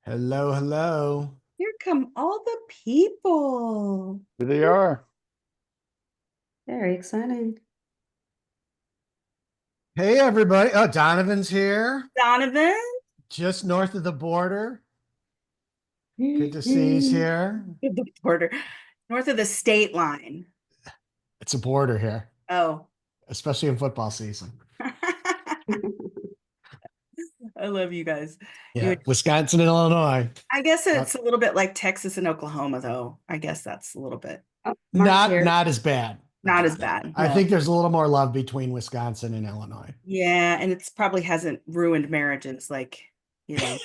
Hello, hello. Here come all the people. Here they are. Very exciting. Hey, everybody. Oh, Donovan's here, Donovan. just north of the border. Good to see he's Mhm. here. The border. North of the state line. It's a border here, Oh. especially in football season. I love you guys. Yeah, Wisconsin and Illinois. I guess Uh, it's a little bit like Texas and Oklahoma, though. I guess that's a little bit Oh, Mark's not here. not as bad. not as bad. I No. think there's a little more love between Wisconsin and Illinois. Yeah, and it's probably hasn't ruined marriages like, Yeah.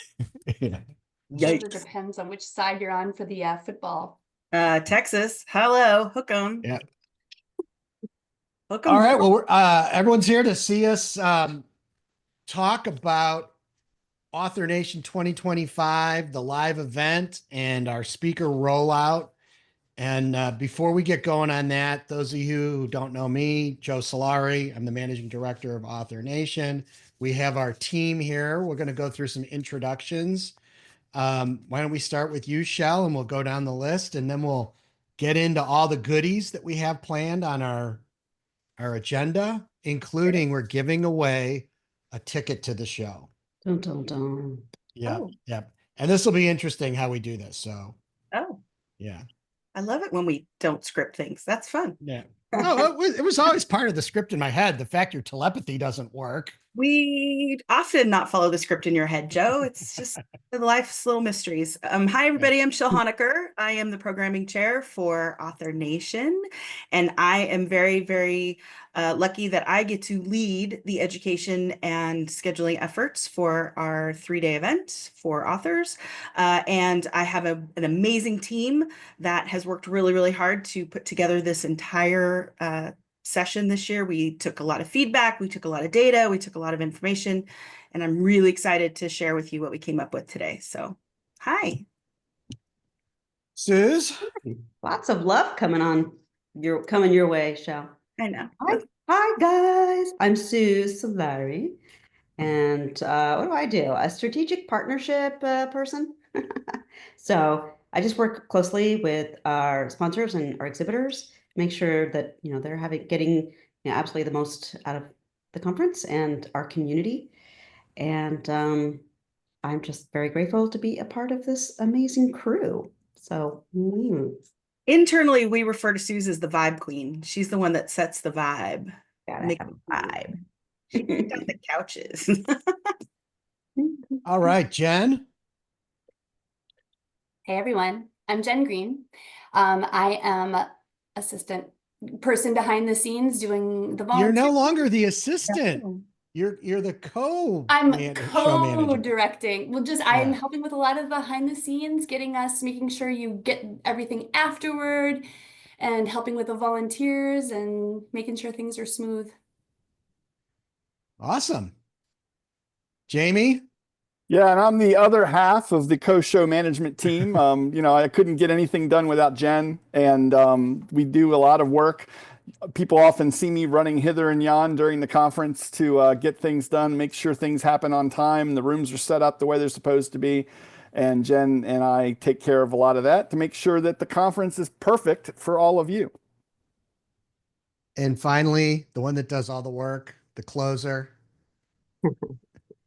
It yikes. depends on which side you're on for the football. Texas. Hello. Hook 'em. Yeah. Hook 'em. All right. Well, everyone's here to see us talk about AuthorNation 2025, the live event, and our speaker rollout. And before we get going on that, those of you who don't know me, Joe Solari, I'm the managing director of AuthorNation. We have our team here. We're going to go through some introductions. Why don't we start with you, Chelle, and we'll go down the list, and then we'll get into all the goodies that we have planned on our agenda, including we're giving away a ticket to the show. Dun, dun, dun. Yeah, Oh. yeah. And this will be interesting how we do this. So, Oh, yeah. I love it when we don't script things. That's fun. Yeah. No, it was always part of the script in my head. The fact your telepathy doesn't work. We often not follow the script in your head, Joe. It's just life's little mysteries. Hi, everybody. I'm Chelle Honiker. I am the programming chair for AuthorNation, and I am very, very lucky that I get to lead the education and scheduling efforts for our 3-day event for authors. And I have an amazing team that has worked really, really hard to put together this entire session this year. We took a lot of feedback, we took a lot of data, we took a lot of information, and I'm really excited to share with you what we came up with today. So, hi. Suze? Lots of love coming your way, Chelle. I know. Hi guys. I'm Suze Solari. And what do? A strategic partnership person. So I just work closely with our sponsors and our exhibitors, make sure that they're getting absolutely the most out of the conference and our community. And I'm just very grateful to be a part of this amazing crew. So Internally, we refer to Suze as the vibe queen. She's the one that sets the vibe. gotta Make have the vibe. She picked out the couches. All right, Jen. Hey everyone, I'm Jen Green. I am assistant person behind the scenes doing the volunteer. You're no longer the assistant. You're the show manager. Co-directing. Well, I'm Yeah. helping with a lot of behind the scenes, making sure you get everything afterward, and helping with the volunteers and making sure things are smooth. Awesome. Jamie? Yeah, and I'm the other half of the co-show management team. I couldn't get anything done without Jen, and we do a lot of work. People often see me running hither and yon during the conference to get things done, make sure things happen on time, the rooms are set up the way they're supposed to be. And Jen and I take care of a lot of that to make sure that the conference is perfect for all of you. And finally, the one that does all the work, the closer.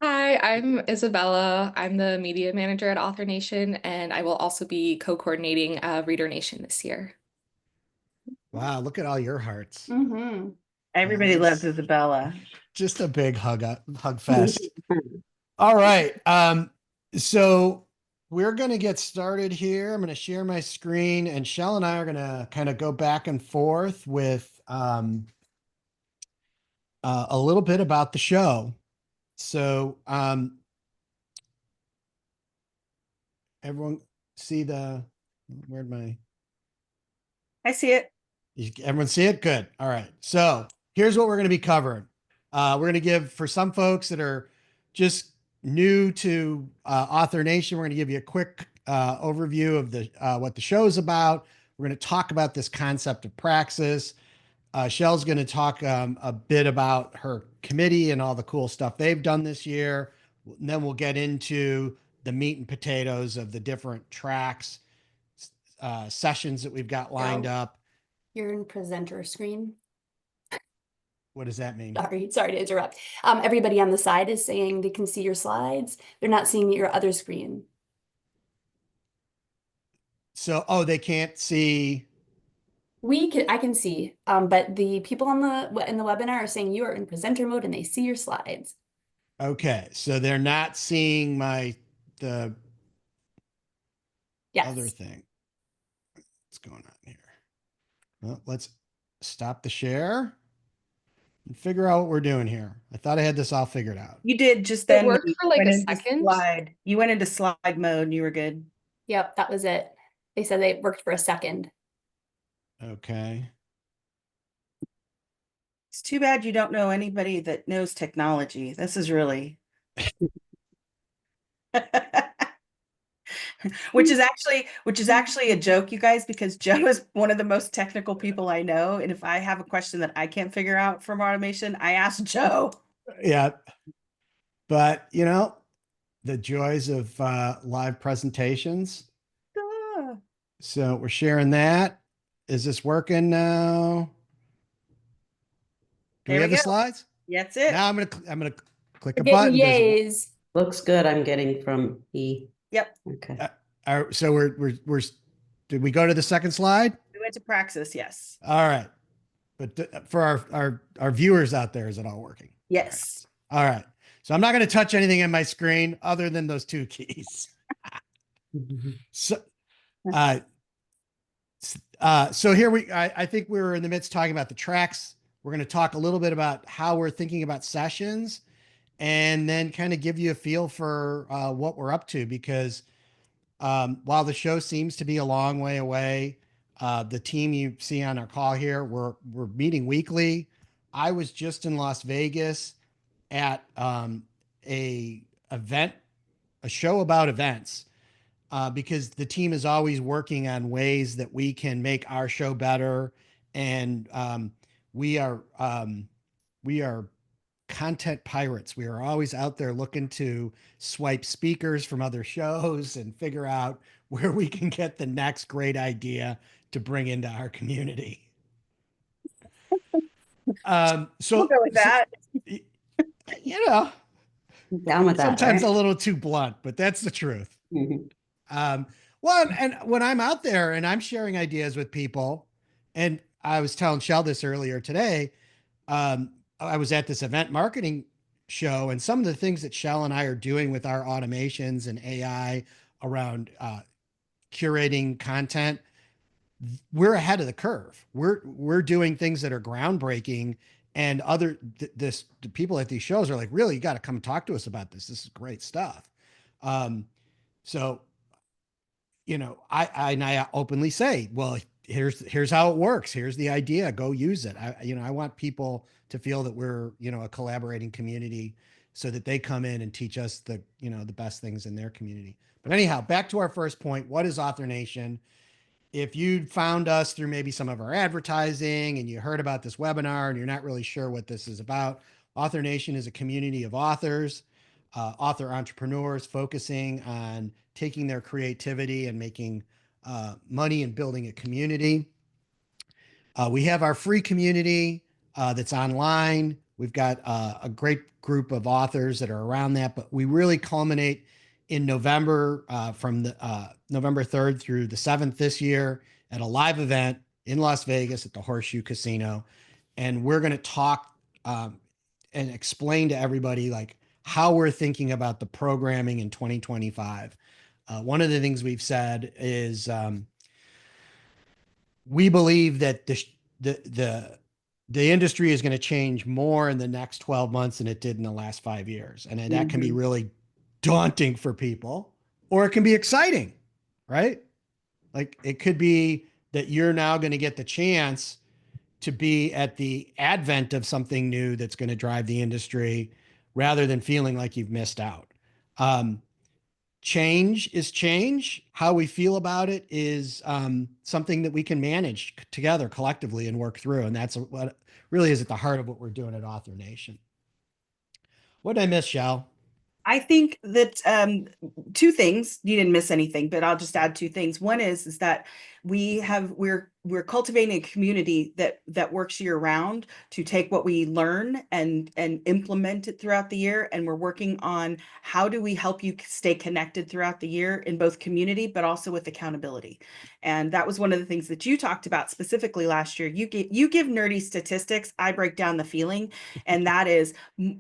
Hi, I'm Isabella. I'm the media manager at AuthorNation, and I will also be co-coordinating Reader Nation this year. Wow, look at all your hearts. Everybody loves Isabella. Just a big hug fest. All right. So we're going to get started here. I'm going to share my screen, and Chelle and I are going to kind of go back and forth with a little bit about the show. So everyone see where'd my I see it. everyone see it? Good. All right. So here's what we're going to be covering. We're going to give, for some folks that are just new to AuthorNation, we're going to give you a quick overview of what the show is about. We're going to talk about this concept of Praxis. Chelle's going to talk a bit about her committee and all the cool stuff they've done this year. And then we'll get into the meat and potatoes of the different tracks, sessions that we've got lined Joe. up. You're in presenter screen. What does that mean? Sorry to interrupt. Everybody on the side is saying they can see your slides. They're not seeing your other screen. So, oh, they can't see. I can see, but the people in the webinar are saying you are in presenter mode and they see your slides. Okay, so they're not seeing the Yes. other thing. What's going on here? Well, let's stop the share and figure out what we're doing here. I thought I had this all figured out. You did just It then. worked You for like went a into second. slide. You went into slide mode and you were good. Yep, that was it. They said they worked for a second. Okay. It's too bad you don't know anybody that knows technology. This is really which is actually a joke, you guys, because Joe is one of the most technical people I know. And if I have a question that I can't figure out from automation, I ask Joe. Yeah. But, you know, the joys of live presentations. Ah, So we're sharing that. Is this working now? Do we there have we the go. slides? That's it. Now I'm gonna click a We're getting button. Does it- yays. Looks good. I'm getting from E. Yep. Okay. so we're did we go to the second slide? We went to Praxis, yes. All right. But for our viewers out there, is it all working? Yes. All right. So I'm not going to touch anything in my screen other than those two keys. So, so here I think we're in the midst of talking about the tracks. We're going to talk a little bit about how we're thinking about sessions, and then kind of give you a feel for what we're up to. Because while the show seems to be a long way away, the team you see on our call here, we're meeting weekly. I was just in Las Vegas at a show about events, because the team is always working on ways that we can make our show better, and we are content pirates. We are always out there looking to swipe speakers from other shows and figure out where we can get the next great idea to bring into our community. So We'll go with that. You know, Down with that. sometimes Right? a little too blunt, but that's the truth. Mhm. Well, and when I'm out there and I'm sharing ideas with people, and I was telling Chelle this earlier today, I was at this event marketing show, and some of the things that Chelle and I are doing with our automations and AI around curating content, we're ahead of the curve. We're doing things that are groundbreaking, and the people at these shows are like, really, you got to come talk to us about this. This is great stuff. So, you know, I openly say, well, here's how it works. Here's the idea. Go use it. I want people to feel that we're, a collaborating community, so that they come in and teach us the best things in their community. But anyhow, back to our first point. What is AuthorNation? If you found us through maybe some of our advertising and you heard about this webinar and you're not really sure what this is about, AuthorNation is a community of authors, author entrepreneurs focusing on taking their creativity and making money and building a community. We have our free community that's online. We've got a great group of authors that are around that, but we really culminate in November, from the November 3rd through the 7th this year, at a live event in Las Vegas at the Horseshoe Casino. And we're going to talk and explain to everybody like how we're thinking about the programming in 2025. One of the things we've said is we believe that the industry is going to change more in the next 12 months than it did in the last 5 years. And that can be really daunting for people, or it can be exciting, right? Like it could be that you're now going to get the chance to be at the advent of something new that's going to drive the industry, rather than feeling like you've missed out. Change is change. How we feel about it is something that we can manage together collectively and work through. And that's what really is at the heart of what we're doing at AuthorNation. What did I miss, Chelle? I think that two things, you didn't miss anything, but I'll just add two things. One is that we're cultivating a community that works year round to take what we learn and implement it throughout the year. And we're working on how do we help you stay connected throughout the year in both community, but also with accountability. And that was one of the things that you talked about specifically last year. You give nerdy statistics, I break down the feeling, and that is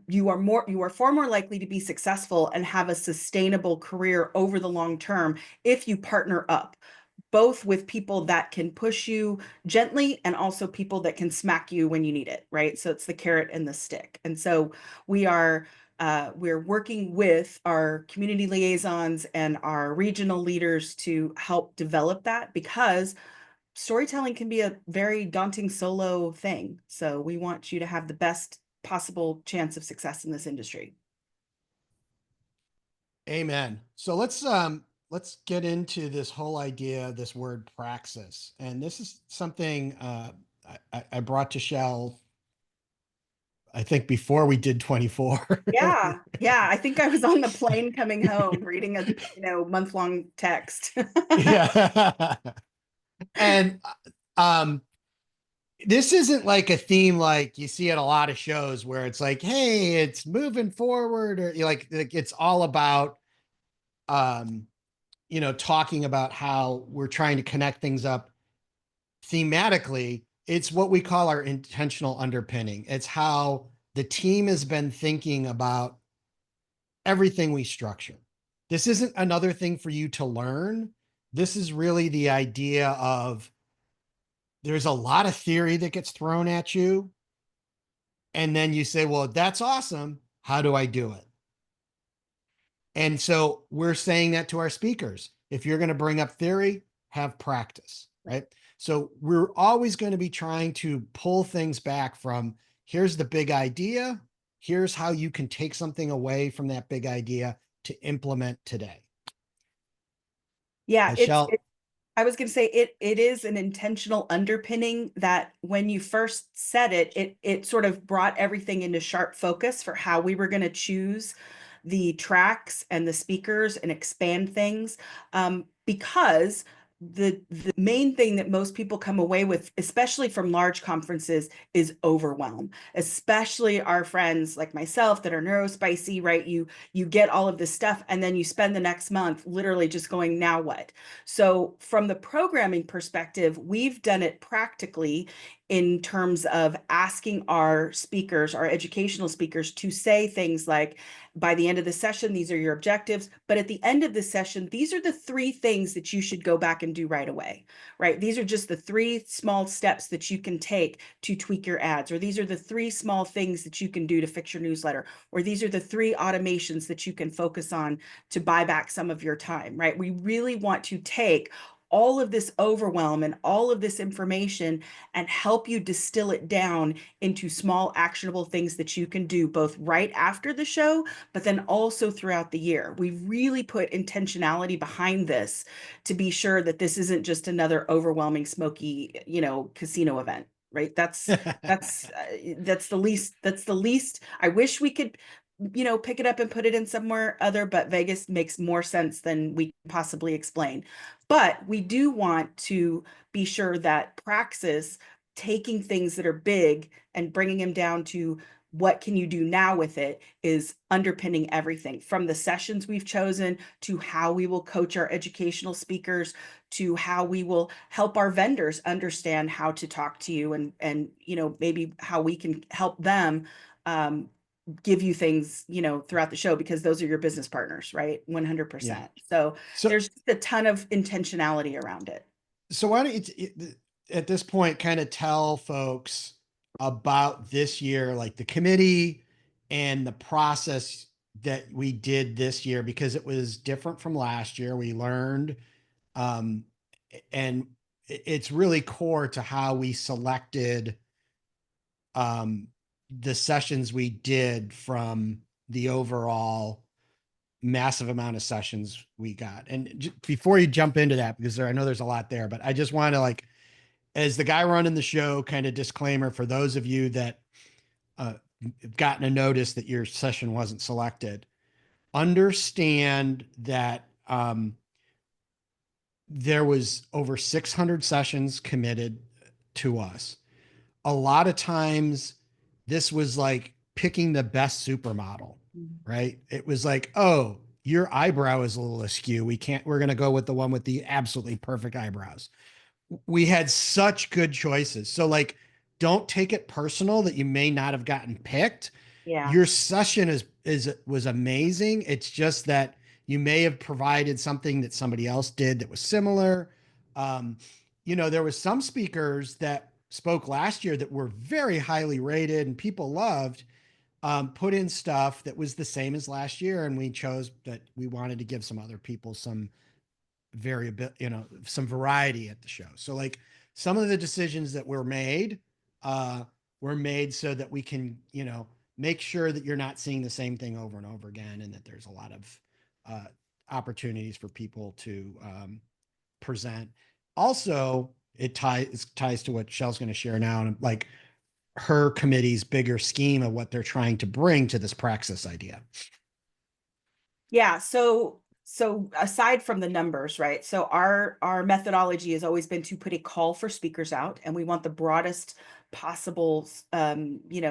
you are far more likely to be successful and have a sustainable career over the long term if you partner up both with people that can push you gently and also people that can smack you when you need it, right? So it's the carrot and the stick. And so we're working with our community liaisons and our regional leaders to help develop that, because storytelling can be a very daunting solo thing. So we want you to have the best possible chance of success in this industry. Amen. So let's get into this whole idea, this word praxis. And this is something I brought to Chelle, I think before we did 24. Yeah. I think I was on the plane coming home reading a month-long text. Yeah. And this isn't like a theme like you see at a lot of shows where it's like, hey, it's moving forward, or like it's all about talking about how we're trying to connect things up thematically. It's what we call our intentional underpinning. It's how the team has been thinking about everything we structure. This isn't another thing for you to learn. This is really the idea of there's a lot of theory that gets thrown at you. And then you say, well, that's awesome. How do I do it? And so we're saying that to our speakers. If you're going to bring up theory, have practice, right? So we're always going to be trying to pull things back from here's the big idea. Here's how you can take something away from that big idea to implement today. Yeah, Chelle, I was going to say it is an intentional underpinning that when you first said it sort of brought everything into sharp focus for how we were going to choose the tracks and the speakers and expand things, because the main thing that most people come away with, especially from large conferences, is overwhelm. Especially our friends like myself that are neurospicy, right? You get all of this stuff and then you spend the next month literally just going, now what? So from the programming perspective, we've done it practically in terms of asking our speakers, our educational speakers, to say things like, by the end of the session, these are your objectives. But at the end of the session, these are the three things that you should go back and do right away, right? These are just the three small steps that you can take to tweak your ads, or these are the three small things that you can do to fix your newsletter, or these are the three automations that you can focus on to buy back some of your time, right? We really want to take all of this overwhelm and all of this information and help you distill it down into small actionable things that you can do both right after the show, but then also throughout the year. We've really put intentionality behind this to be sure that this isn't just another overwhelming smoky, casino event, right? That's the least. I wish we could pick it up and put it in somewhere other, but Vegas makes more sense than we can possibly explain. But we do want to be sure that Praxis, taking things that are big and bringing them down to what can you do now with it, is underpinning everything from the sessions we've chosen to how we will coach our educational speakers to how we will help our vendors understand how to talk to you and maybe how we can help them give you things, throughout the show, because those are your business partners, right? 100%. Yeah. So So there's a ton of intentionality around it. So why don't you, at this point, kind of tell folks about this year, like the committee and the process that we did this year, because it was different from last year. We learned, um, and it's really core to how we selected the sessions we did from the overall massive amount of sessions we got. And before you jump into that, because I know there's a lot there, but I just want to, like, as the guy running the show, kind of disclaimer for those of you that have gotten a notice that your session wasn't selected. understand that there was over 600 sessions committed to us. A lot of times this was like picking the best supermodel, right? It was like, oh, your eyebrow is a little askew. We're going to go with the one with the absolutely perfect eyebrows. We had such good choices. So like, don't take it personal that you may not have gotten picked. Yeah. Your session was amazing. It's just that you may have provided something that somebody else did that was similar. Um, there was some speakers that spoke last year that were very highly rated and people loved, put in stuff that was the same as last year. And we chose that we wanted to give some other people some some variety at the show. So like some of the decisions that were made so that we can, make sure that you're not seeing the same thing over and over again, and that there's a lot of opportunities for people to present. Also, it ties to what Chelle's going to share now, and like her committee's bigger scheme of what they're trying to bring to this Praxis idea. Yeah. So aside from the numbers, right? So our methodology has always been to put a call for speakers out, and we want the broadest possible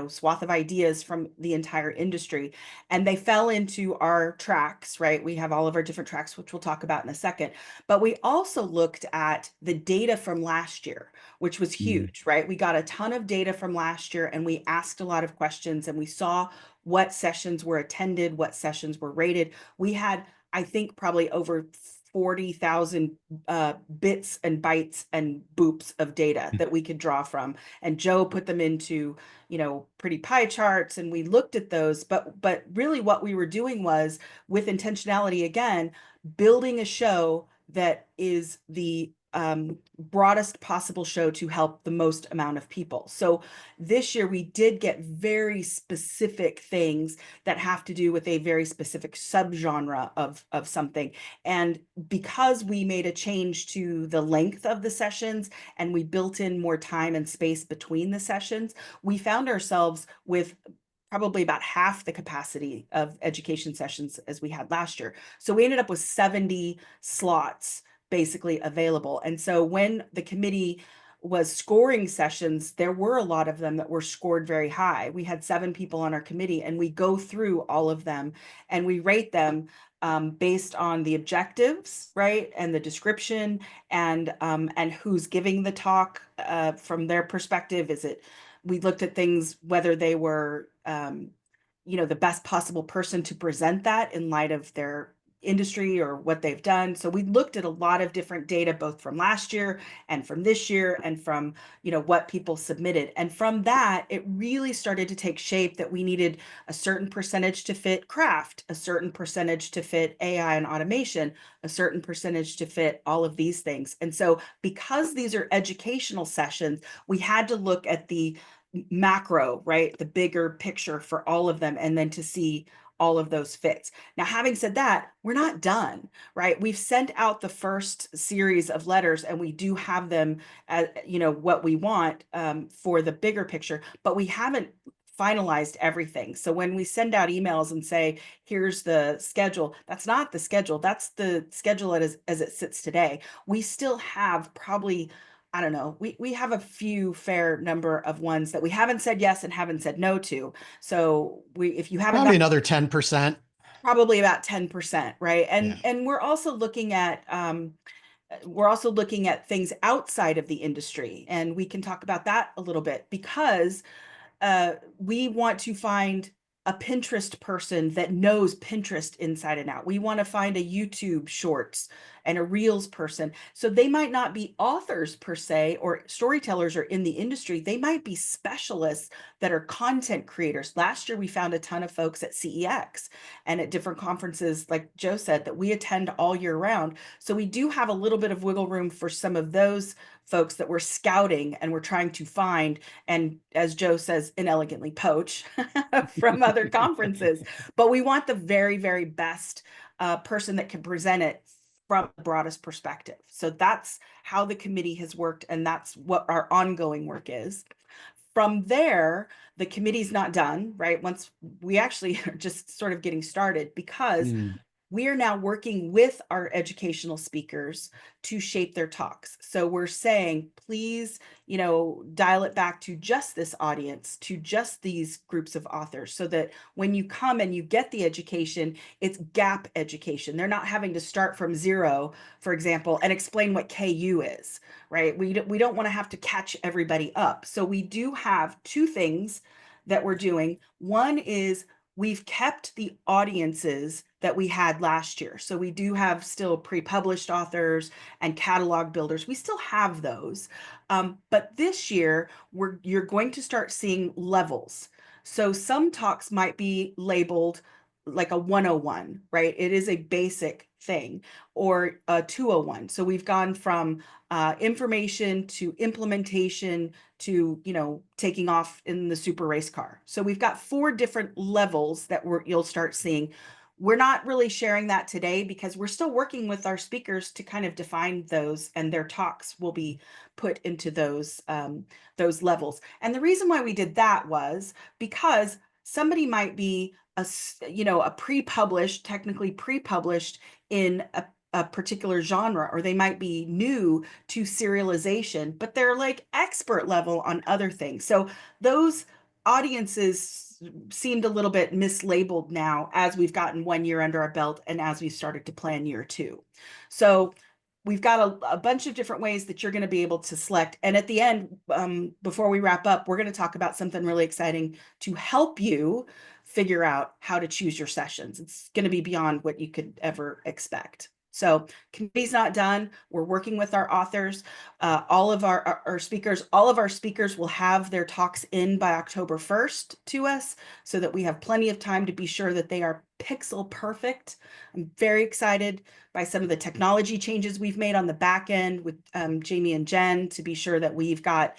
swath of ideas from the entire industry. And they fell into our tracks, right? We have all of our different tracks, which we'll talk about in a second. But we also looked at the data from last year, which was huge, right? We got a ton of data from last year, and we asked a lot of questions, and we saw what sessions were attended, what sessions were rated. We had, I think, probably over 40,000 bits and bytes and boops of data that we could draw from. And Joe put them into, pretty pie charts, and we looked at those. But really what we were doing was, with intentionality again, building a show that is the broadest possible show to help the most amount of people. So this year we did get very specific things that have to do with a very specific subgenre of something. And because we made a change to the length of the sessions and we built in more time and space between the sessions, we found ourselves with probably about half the capacity of education sessions as we had last year. So we ended up with 70 slots basically available. And so when the committee was scoring sessions, there were a lot of them that were scored very high. We had 7 people on our committee, and we go through all of them and we rate them based on the objectives, right, and the description, and who's giving the talk from their perspective. We looked at things whether they were the best possible person to present that in light of their industry or what they've done. So we looked at a lot of different data, both from last year and from this year, and from what people submitted. And from that, it really started to take shape that we needed a certain percentage to fit craft, a certain percentage to fit AI and automation, a certain percentage to fit all of these things. And so because these are educational sessions, we had to look at the macro, right, the bigger picture for all of them, and then to see all of those fits. Now, having said that, we're not done, right? We've sent out the first series of letters, and we do have them at, what we want for the bigger picture, but we haven't finalized everything. So when we send out emails and say, here's the schedule, that's not the schedule. That's the schedule as it sits today. We still have probably, I don't know, we have a few fair number of ones that we haven't said yes and haven't said no to. So if you haven't Probably another 10%. Probably about 10%, right? And Yeah. we're also looking at things outside of the industry, and we can talk about that a little bit, because we want to find a Pinterest person that knows Pinterest inside and out. We want to find a YouTube Shorts and a Reels person. So they might not be authors per se or storytellers or in the industry. They might be specialists that are content creators. Last year, we found a ton of folks at CEX and at different conferences, like Joe said, that we attend all year round. So we do have a little bit of wiggle room for some of those folks that we're scouting and we're trying to find, and as Joe says, inelegantly poach from other conferences. But we want the very, very best person that can present it from the broadest perspective. So that's how the committee has worked, and that's what our ongoing work is. From there, the committee's not done, right? Once we actually are just sort of getting started, because Mm. we are now working with our educational speakers to shape their talks. So we're saying, please, dial it back to just this audience, to just these groups of authors, so that when you come and you get the education, it's gap education. They're not having to start from zero, for example, and explain what KU is, right? We don't want to have to catch everybody up. So we do have two things that we're doing. One is we've kept the audiences that we had last year. So we do have still pre-published authors and catalog builders. We still have those. But this year, you're going to start seeing levels. So some talks might be labeled like a 101, right? It is a basic thing, or a 201. So we've gone from information to implementation to, taking off in the super race car. So we've got 4 different levels that you'll start seeing. We're not really sharing that today because we're still working with our speakers to kind of define those, and their talks will be put into those levels. And the reason why we did that was because somebody might be technically pre-published in a particular genre, or they might be new to serialization, but they're like expert level on other things. So those audiences seemed a little bit mislabeled now as we've gotten 1 year under our belt and as we've started to plan year 2. So we've got a bunch of different ways that you're going to be able to select. And at the end, before we wrap up, we're going to talk about something really exciting to help you figure out how to choose your sessions. It's going to be beyond what you could ever expect. So committee's not done. We're working with our authors, all of our speakers. All of our speakers will have their talks in by October 1st to us, so that we have plenty of time to be sure that they are pixel perfect. I'm very excited by some of the technology changes we've made on the back end with Jamie and Jen, to be sure that we've got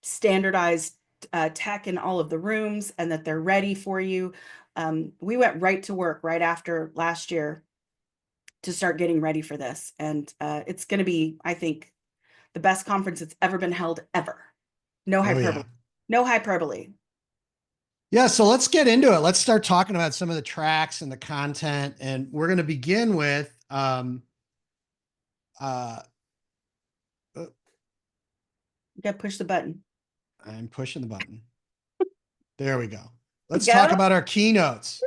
standardized tech in all of the rooms and that they're ready for you. We went right to work right after last year to start getting ready for this. And it's going to be, I think, the best conference that's ever been held ever. No hyperbole. No hyperbole. Yeah, so let's get into it. Let's start talking about some of the tracks and the content. And we're going to begin with You got to push the button. I'm pushing the button. There we go. Let's Go. talk about our keynotes.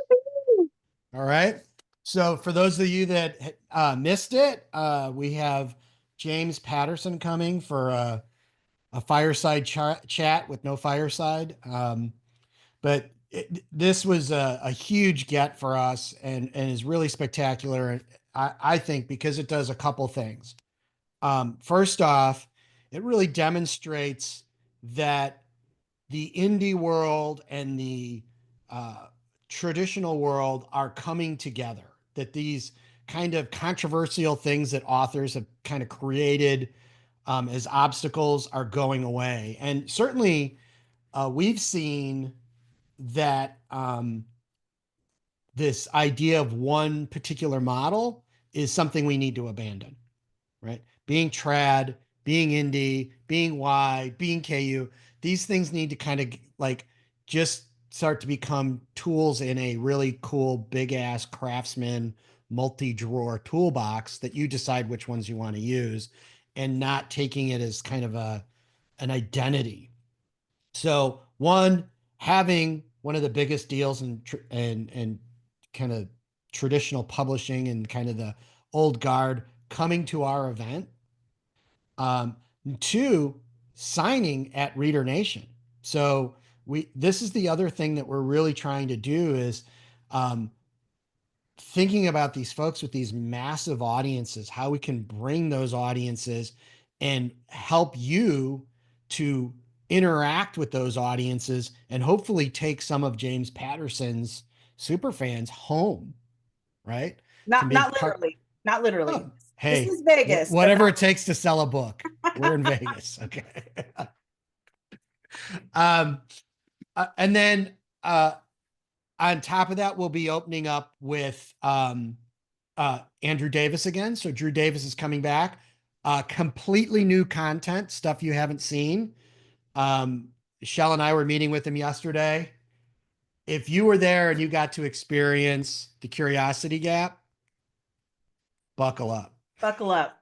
All right. So for those of you that missed it, we have James Patterson coming for a fireside chat with no fireside. But this was a huge get for us, and is really spectacular. I think, because it does a couple things. First off, it really demonstrates that the indie world and the traditional world are coming together, that these kind of controversial things that authors have kind of created as obstacles are going away. And certainly we've seen that this idea of one particular model is something we need to abandon, right? Being trad, being indie, being wide, being KU, these things need to kind of like just start to become tools in a really cool, big ass craftsman multi-drawer toolbox that you decide which ones you want to use, and not taking it as kind of an identity. So one, having one of the biggest deals in and kind of traditional publishing and kind of the old guard coming to our event. Two, signing at Reader Nation. So this is the other thing that we're really trying to do is thinking about these folks with these massive audiences, how we can bring those audiences and help you to interact with those audiences, and hopefully take some of James Patterson's super fans home, right? Not literally. Not literally. Oh, hey, this is Vegas. whatever it takes to sell a book. We're in Vegas. Okay. And then on top of that, we'll be opening up with Andrew Davis again. So Drew Davis is coming back. Completely new content, stuff you haven't seen. Chelle and I were meeting with him yesterday. If you were there and you got to experience the curiosity gap, buckle up. Buckle up.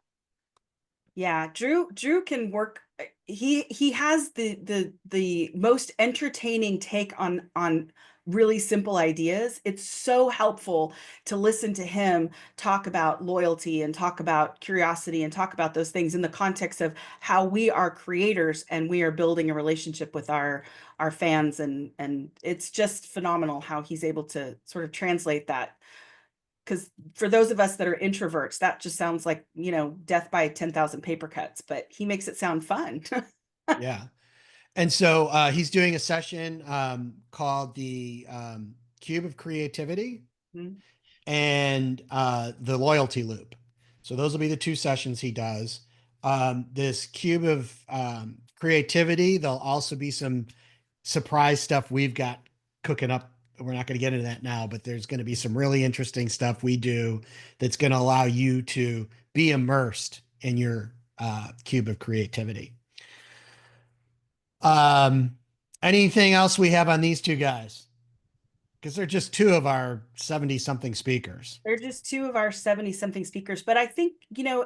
Yeah, Drew can work. He has the most entertaining take on really simple ideas. It's so helpful to listen to him talk about loyalty and talk about curiosity and talk about those things in the context of how we are creators and we are building a relationship with our fans, and it's just phenomenal how he's able to sort of translate that. Because for those of us that are introverts, that just sounds like, death by 10,000 paper cuts, but he makes it sound fun. Yeah. And so he's doing a session called the Cube of Creativity Mhm. and the Loyalty Loop. So those will be the two sessions he does. This Cube of Creativity, there'll also be some surprise stuff we've got cooking up. We're not going to get into that now, but there's going to be some really interesting stuff we do that's going to allow you to be immersed in your Cube of Creativity. Anything else we have on these two guys? Because they're just two of our 70 something speakers. They're just two of our 70 something speakers, but I think,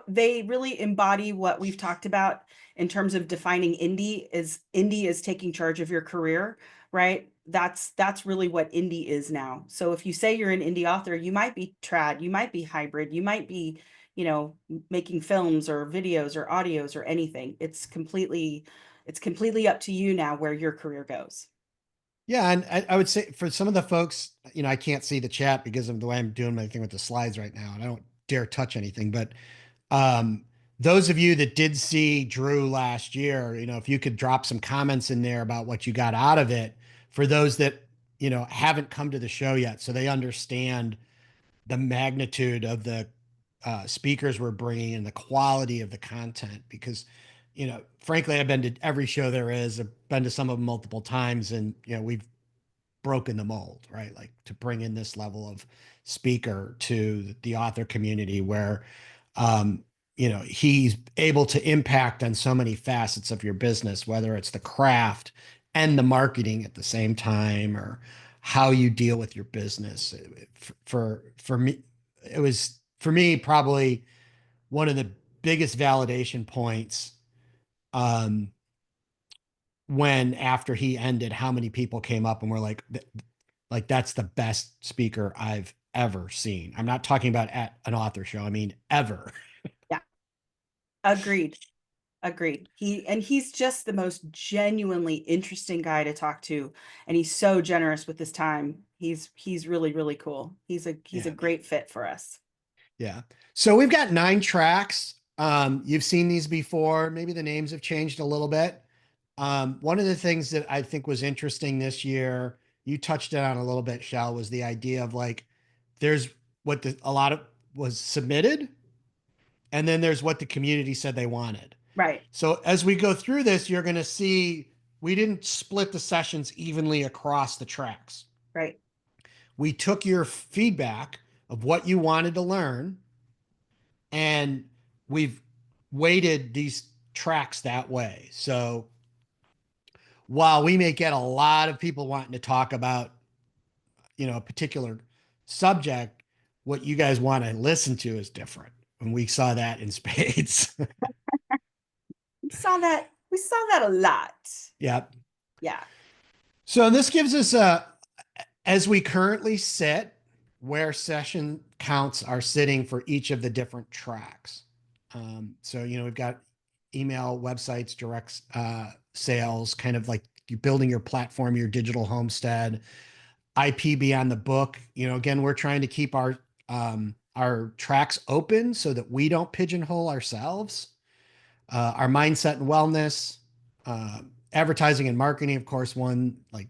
they really embody what we've talked about in terms of defining indie is taking charge of your career, right? That's really what indie is now. So if you say you're an indie author, you might be trad, you might be hybrid, you might be, making films or videos or audios or anything. It's completely up to you now where your career goes. Yeah, and I would say for some of the folks, I can't see the chat because of the way I'm doing my thing with the slides right now, and I don't dare touch anything. But those of you that did see Drew last year, if you could drop some comments in there about what you got out of it, for those that haven't come to the show yet, so they understand the magnitude of the speakers we're bringing and the quality of the content. Because frankly, I've been to every show there is. I've been to some of them multiple times, and we've broken the mold, right? Like to bring in this level of speaker to the author community where he's able to impact on so many facets of your business, whether it's the craft and the marketing at the same time, or how you deal with your business. For me, it was for me probably one of the biggest validation points when after he ended, how many people came up and were like that's the best speaker I've ever seen. I'm not talking about at an author show. I mean, ever. Yeah. Agreed. He's just the most genuinely interesting guy to talk to. And he's so generous with his time. He's really, really cool. He's a great fit for us. Yeah. So we've got 9 tracks. You've seen these before. Maybe the names have changed a little bit. One of the things that I think was interesting this year, you touched it on a little bit, Chelle, was the idea of there's what a lot of was submitted, and then there's what the community said they wanted. Right. So as we go through this, you're going to see we didn't split the sessions evenly across the tracks. Right. We took your feedback of what you wanted to learn, and we've weighted these tracks that way. So while we may get a lot of people wanting to talk about, a particular subject, what you guys want to listen to is different. And we saw that in spades. We saw that a lot. Yep. Yeah. So this gives us as we currently sit, where session counts are sitting for each of the different tracks. So, we've got email, websites, direct sales, kind of like you're building your platform, your digital homestead, IP beyond the book. Again, we're trying to keep our tracks open so that we don't pigeonhole ourselves. Our mindset and wellness, advertising and marketing, of course, one like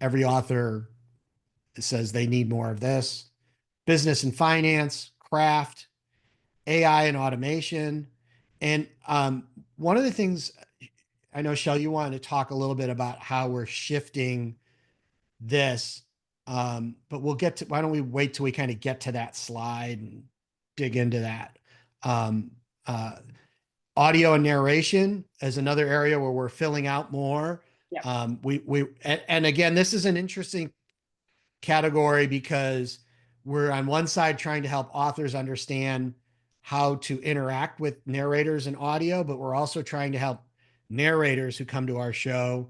every author says they need more of this. Business and finance, craft, AI and automation. And one of the things I know, Chelle, you wanted to talk a little bit about how we're shifting this, but we'll get to, why don't we wait till we kind of get to that slide and dig into that. Audio and narration is another area where we're filling out more. Yeah. And again, this is an interesting category because we're on one side trying to help authors understand how to interact with narrators and audio, but we're also trying to help narrators who come to our show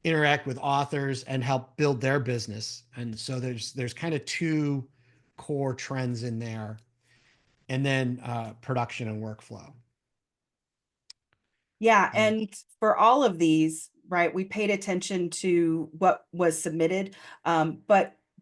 interact with authors and help build their business. And so there's kind of two core trends in there, and then production and workflow. Yeah, and for all of these, right, we paid attention to what was submitted,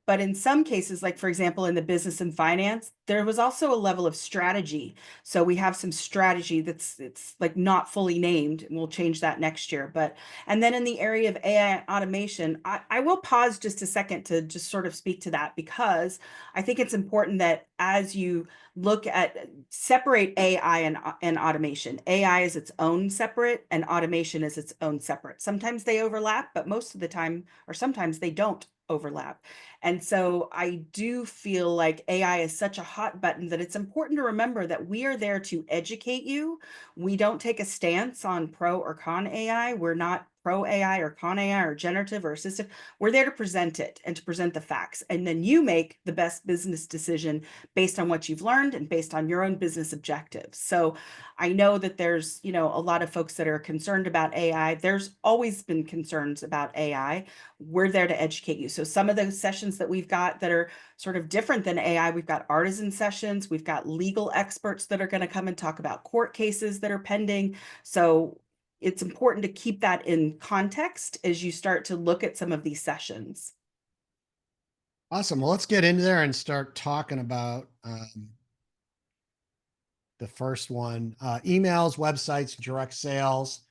but in some cases, like for example, in the business and finance, there was also a level of strategy. So we have some strategy it's like not fully named, and we'll change that next year. But and then in the area of AI automation, I will pause just a second to just sort of speak to that, because I think it's important that as you look at separate AI and automation. AI is its own separate and automation is its own separate. Sometimes they overlap, but most of the time, or sometimes they don't overlap. And so I do feel like AI is such a hot button that it's important to remember that we are there to educate you. We don't take a stance on pro or con AI. We're not pro AI or con AI or generative or assistive. We're there to present it and to present the facts. And then you make the best business decision based on what you've learned and based on your own business objectives. So I know that there's, a lot of folks that are concerned about AI. There's always been concerns about AI. We're there to educate you. So some of those sessions that we've got that are sort of different than AI, we've got artisan sessions, we've got legal experts that are going to come and talk about court cases that are pending. So it's important to keep that in context as you start to look at some of these sessions. Awesome. Well, let's get into there and start talking about the first one, emails, websites, direct sales.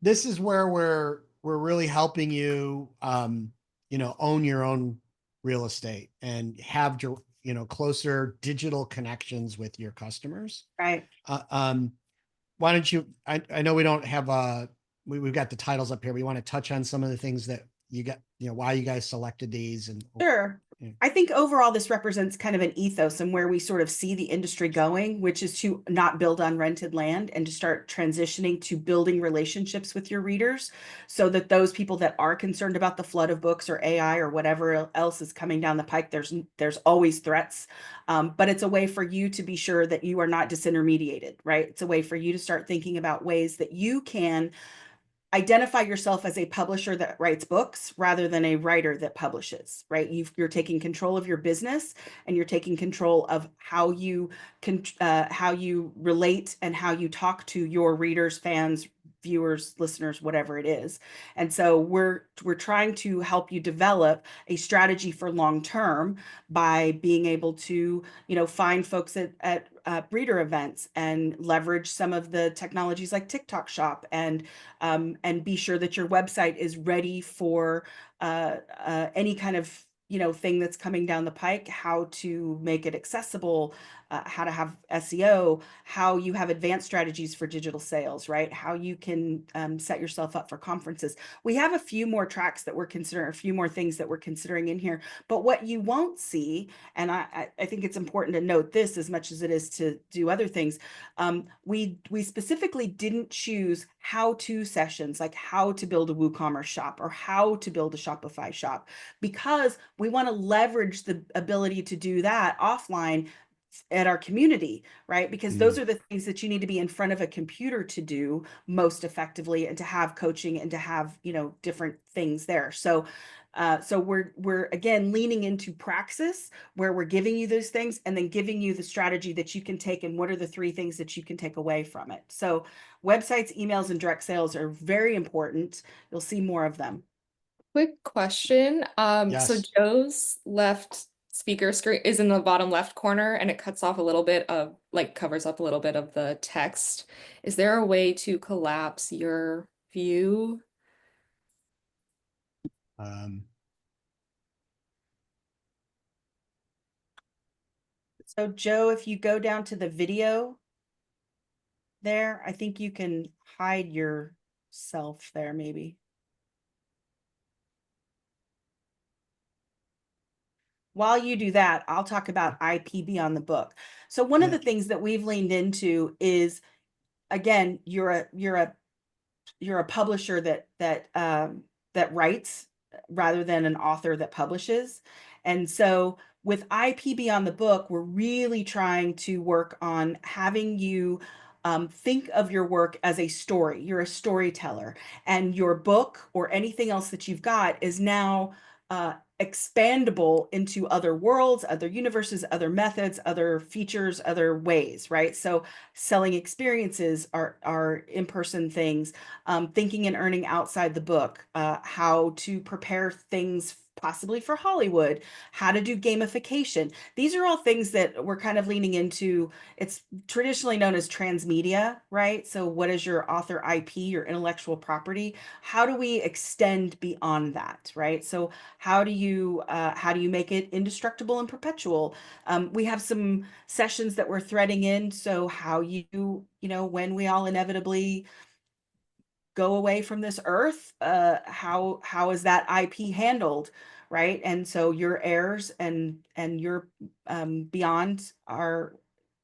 This is where we're really helping you, own your own real estate and have closer digital connections with your customers. Right. Why don't you? I know we don't have we've got the titles up here. We want to touch on some of the things that you got, why you guys selected these. And sure. Yeah. I think overall this represents kind of an ethos and where we sort of see the industry going, which is to not build on rented land and to start transitioning to building relationships with your readers, so that those people that are concerned about the flood of books or AI or whatever else is coming down the pike, there's always threats, but it's a way for you to be sure that you are not disintermediated, right? It's a way for you to start thinking about ways that you can identify yourself as a publisher that writes books rather than a writer that publishes, right? You're taking control of your business, and you're taking control of how you relate and how you talk to your readers, fans, viewers, listeners, whatever it is. And so we're trying to help you develop a strategy for long term by being able to, find folks at breeder events and leverage some of the technologies like TikTok Shop, and be sure that your website is ready for any kind of thing that's coming down the pike, how to make it accessible, how to have SEO, how you have advanced strategies for digital sales, right? How you can set yourself up for conferences. We have a few more tracks that we're considering, a few more things that we're considering in here. But what you won't see, and I think it's important to note this as much as it is to do other things, we specifically didn't choose how-to sessions like how to build a WooCommerce shop or how to build a Shopify shop, because we want to leverage the ability to do that offline at our community, right? Because those are the things that you need to be in front of a computer to do most effectively, and to have coaching and to have, different things there. So we're again leaning into Praxis, where we're giving you those things and then giving you the strategy that you can take, and what are the 3 things that you can take away from it. So websites, emails, and direct sales are very important. You'll see more of them. Quick question. So Yes. Joe's left speaker screen is in the bottom left corner, and it cuts off a little bit of, covers up a little bit of the text. Is there a way to collapse your view? So Joe, if you go down to the video there, I think you can hide yourself there maybe. While you do that, I'll talk about IP beyond the book. So one of the things that we've leaned into is, again, you're a a publisher that writes rather than an author that publishes. And so with IP Beyond the Book, we're really trying to work on having you think of your work as a story. You're a storyteller, and your book or anything else that you've got is now expandable into other worlds, other universes, other methods, other features, other ways, right? So selling experiences are in-person things, thinking and earning outside the book, how to prepare things possibly for Hollywood, how to do gamification. These are all things that we're kind of leaning into. It's traditionally known as transmedia, right? So what is your author IP, your intellectual property? How do we extend beyond that, right? So how do you make it indestructible and perpetual? We have some sessions that we're threading in. So how when we all inevitably go away from this earth, how is that IP handled, right? And so your heirs and your beyond are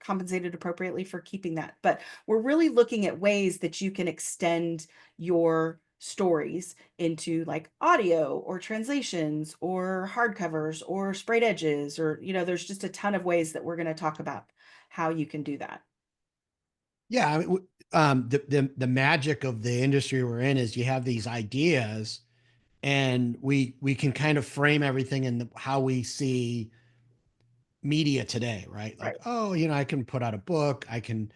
compensated appropriately for keeping that. But we're really looking at ways that you can extend your stories into like audio or translations or hardcovers or sprayed edges, or there's just a ton of ways that we're going to talk about how you can do that. Yeah, I mean, the magic of the industry we're in is you have these ideas, and we can kind of frame everything in how we see media today, right? Like, Right. oh, I can put out a book. I can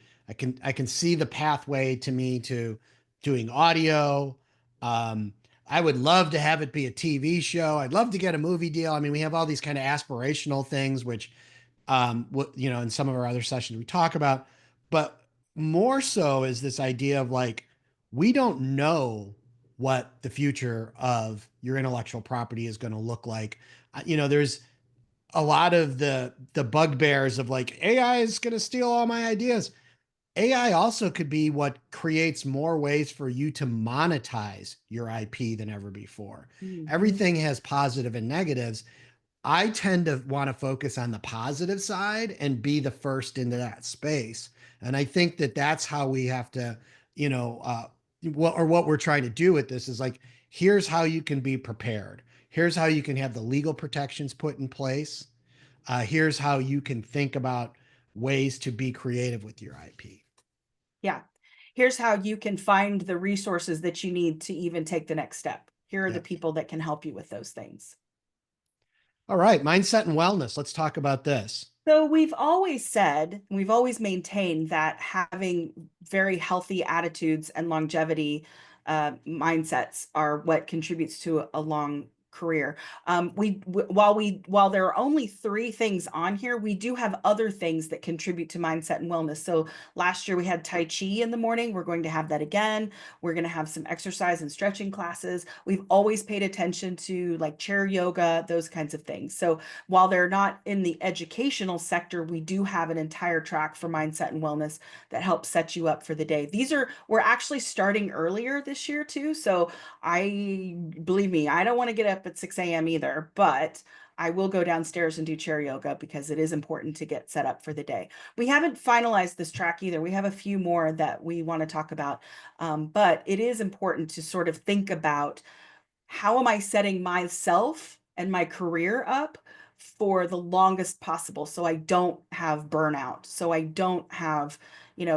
see the pathway to me to doing audio. I would love to have it be a TV show. I'd love to get a movie deal. I mean, we have all these kind of aspirational things, which in some of our other sessions we talk about, but more so is this idea of like, we don't know what the future of your intellectual property is going to look like. There's a lot of the bugbears of like, AI is going to steal all my ideas. AI also could be what creates more ways for you to monetize your IP than ever before. Mhm. Everything has positive and negatives. I tend to want to focus on the positive side and be the first into that space. And I think that that's how we have to, what we're trying to do with this is like, here's how you can be prepared. Here's how you can have the legal protections put in place. Here's how you can think about ways to be creative with your IP. Yeah. Here's how you can find the resources that you need to even take the next step. Here are the Yep. people that can help you with those things. All right, mindset and wellness. Let's talk about this. So we've always said, we've always maintained that having very healthy attitudes and longevity mindsets are what contributes to a long career. While there are only 3 things on here, we do have other things that contribute to mindset and wellness. So last year we had Tai Chi in the morning. We're going to have that again. We're going to have some exercise and stretching classes. We've always paid attention to like chair yoga, those kinds of things. So while they're not in the educational sector, we do have an entire track for mindset and wellness that helps set you up for the day. We're actually starting earlier this year too. So believe me, I don't want to get up at 6 a.m. either, but I will go downstairs and do chair yoga because it is important to get set up for the day. We haven't finalized this track either. We have a few more that we want to talk about, but it is important to sort of think about, how am I setting myself and my career up for the longest possible so I don't have burnout, so I don't have,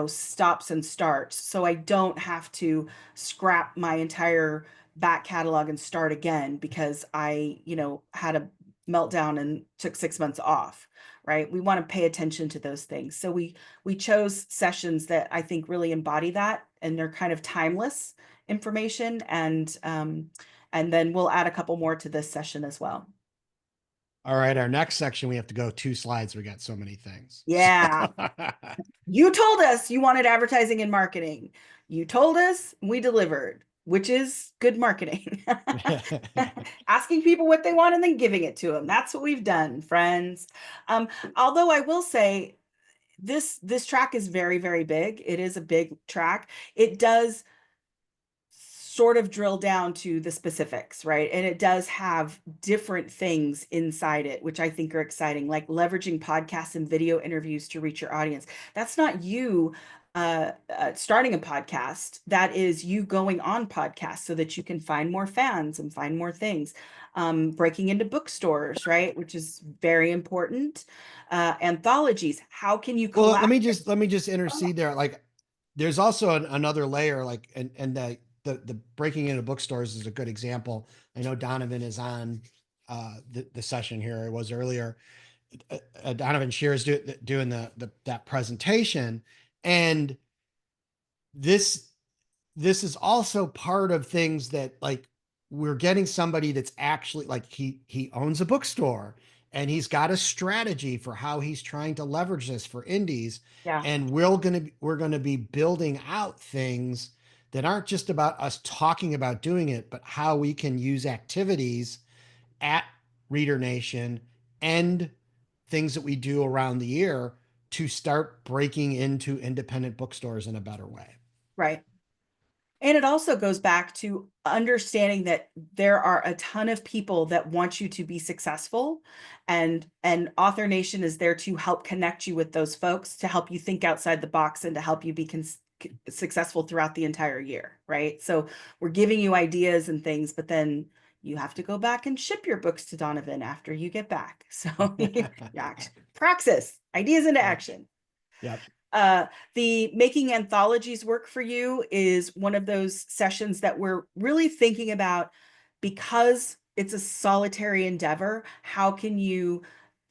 stops and starts, so I don't have to scrap my entire back catalog and start again because I, had a meltdown and took 6 months off, right? We want to pay attention to those things. So we chose sessions that I think really embody that, and they're kind of timeless information, and then we'll add a couple more to this session as well. All right, our next section, we have to go 2 slides. We got so many things. Yeah. You told us you wanted advertising and marketing. You told us, we delivered, which is good marketing. Asking people what they want and then giving it to them. That's what we've done, friends. Although I will say this track is very, very big. It is a big track. It does sort of drill down to the specifics, right? And it does have different things inside it, which I think are exciting, like leveraging podcasts and video interviews to reach your audience. That's not you starting a podcast, that is you going on podcasts so that you can find more fans and find more things. Breaking into bookstores, right? Which is very important. Anthologies. How can you Well, collaborate? let me just intercede there. Like, there's also another layer, like, and the breaking into bookstores is a good example. I know Donovan is on the session here. It was earlier. Donovan Shear is doing that presentation, and this this is also part of things that, like, we're getting somebody that's actually, like, he owns a bookstore and he's got a strategy for how he's trying to leverage this for indies. Yeah. And we're going to be building out things that aren't just about us talking about doing it, but how we can use activities at Reader Nation and things that we do around the year to start breaking into independent bookstores in a better way. Right. And it also goes back to understanding that there are a ton of people that want you to be successful, and AuthorNation is there to help connect you with those folks, to help you think outside the box and to help you be successful throughout the entire year, right? So we're giving you ideas and things, but then you have to go back and ship your books to Donovan after you get back. So yeah, Praxis, ideas into action. Yep. The making anthologies work for you is one of those sessions that we're really thinking about, because it's a solitary endeavor. How can you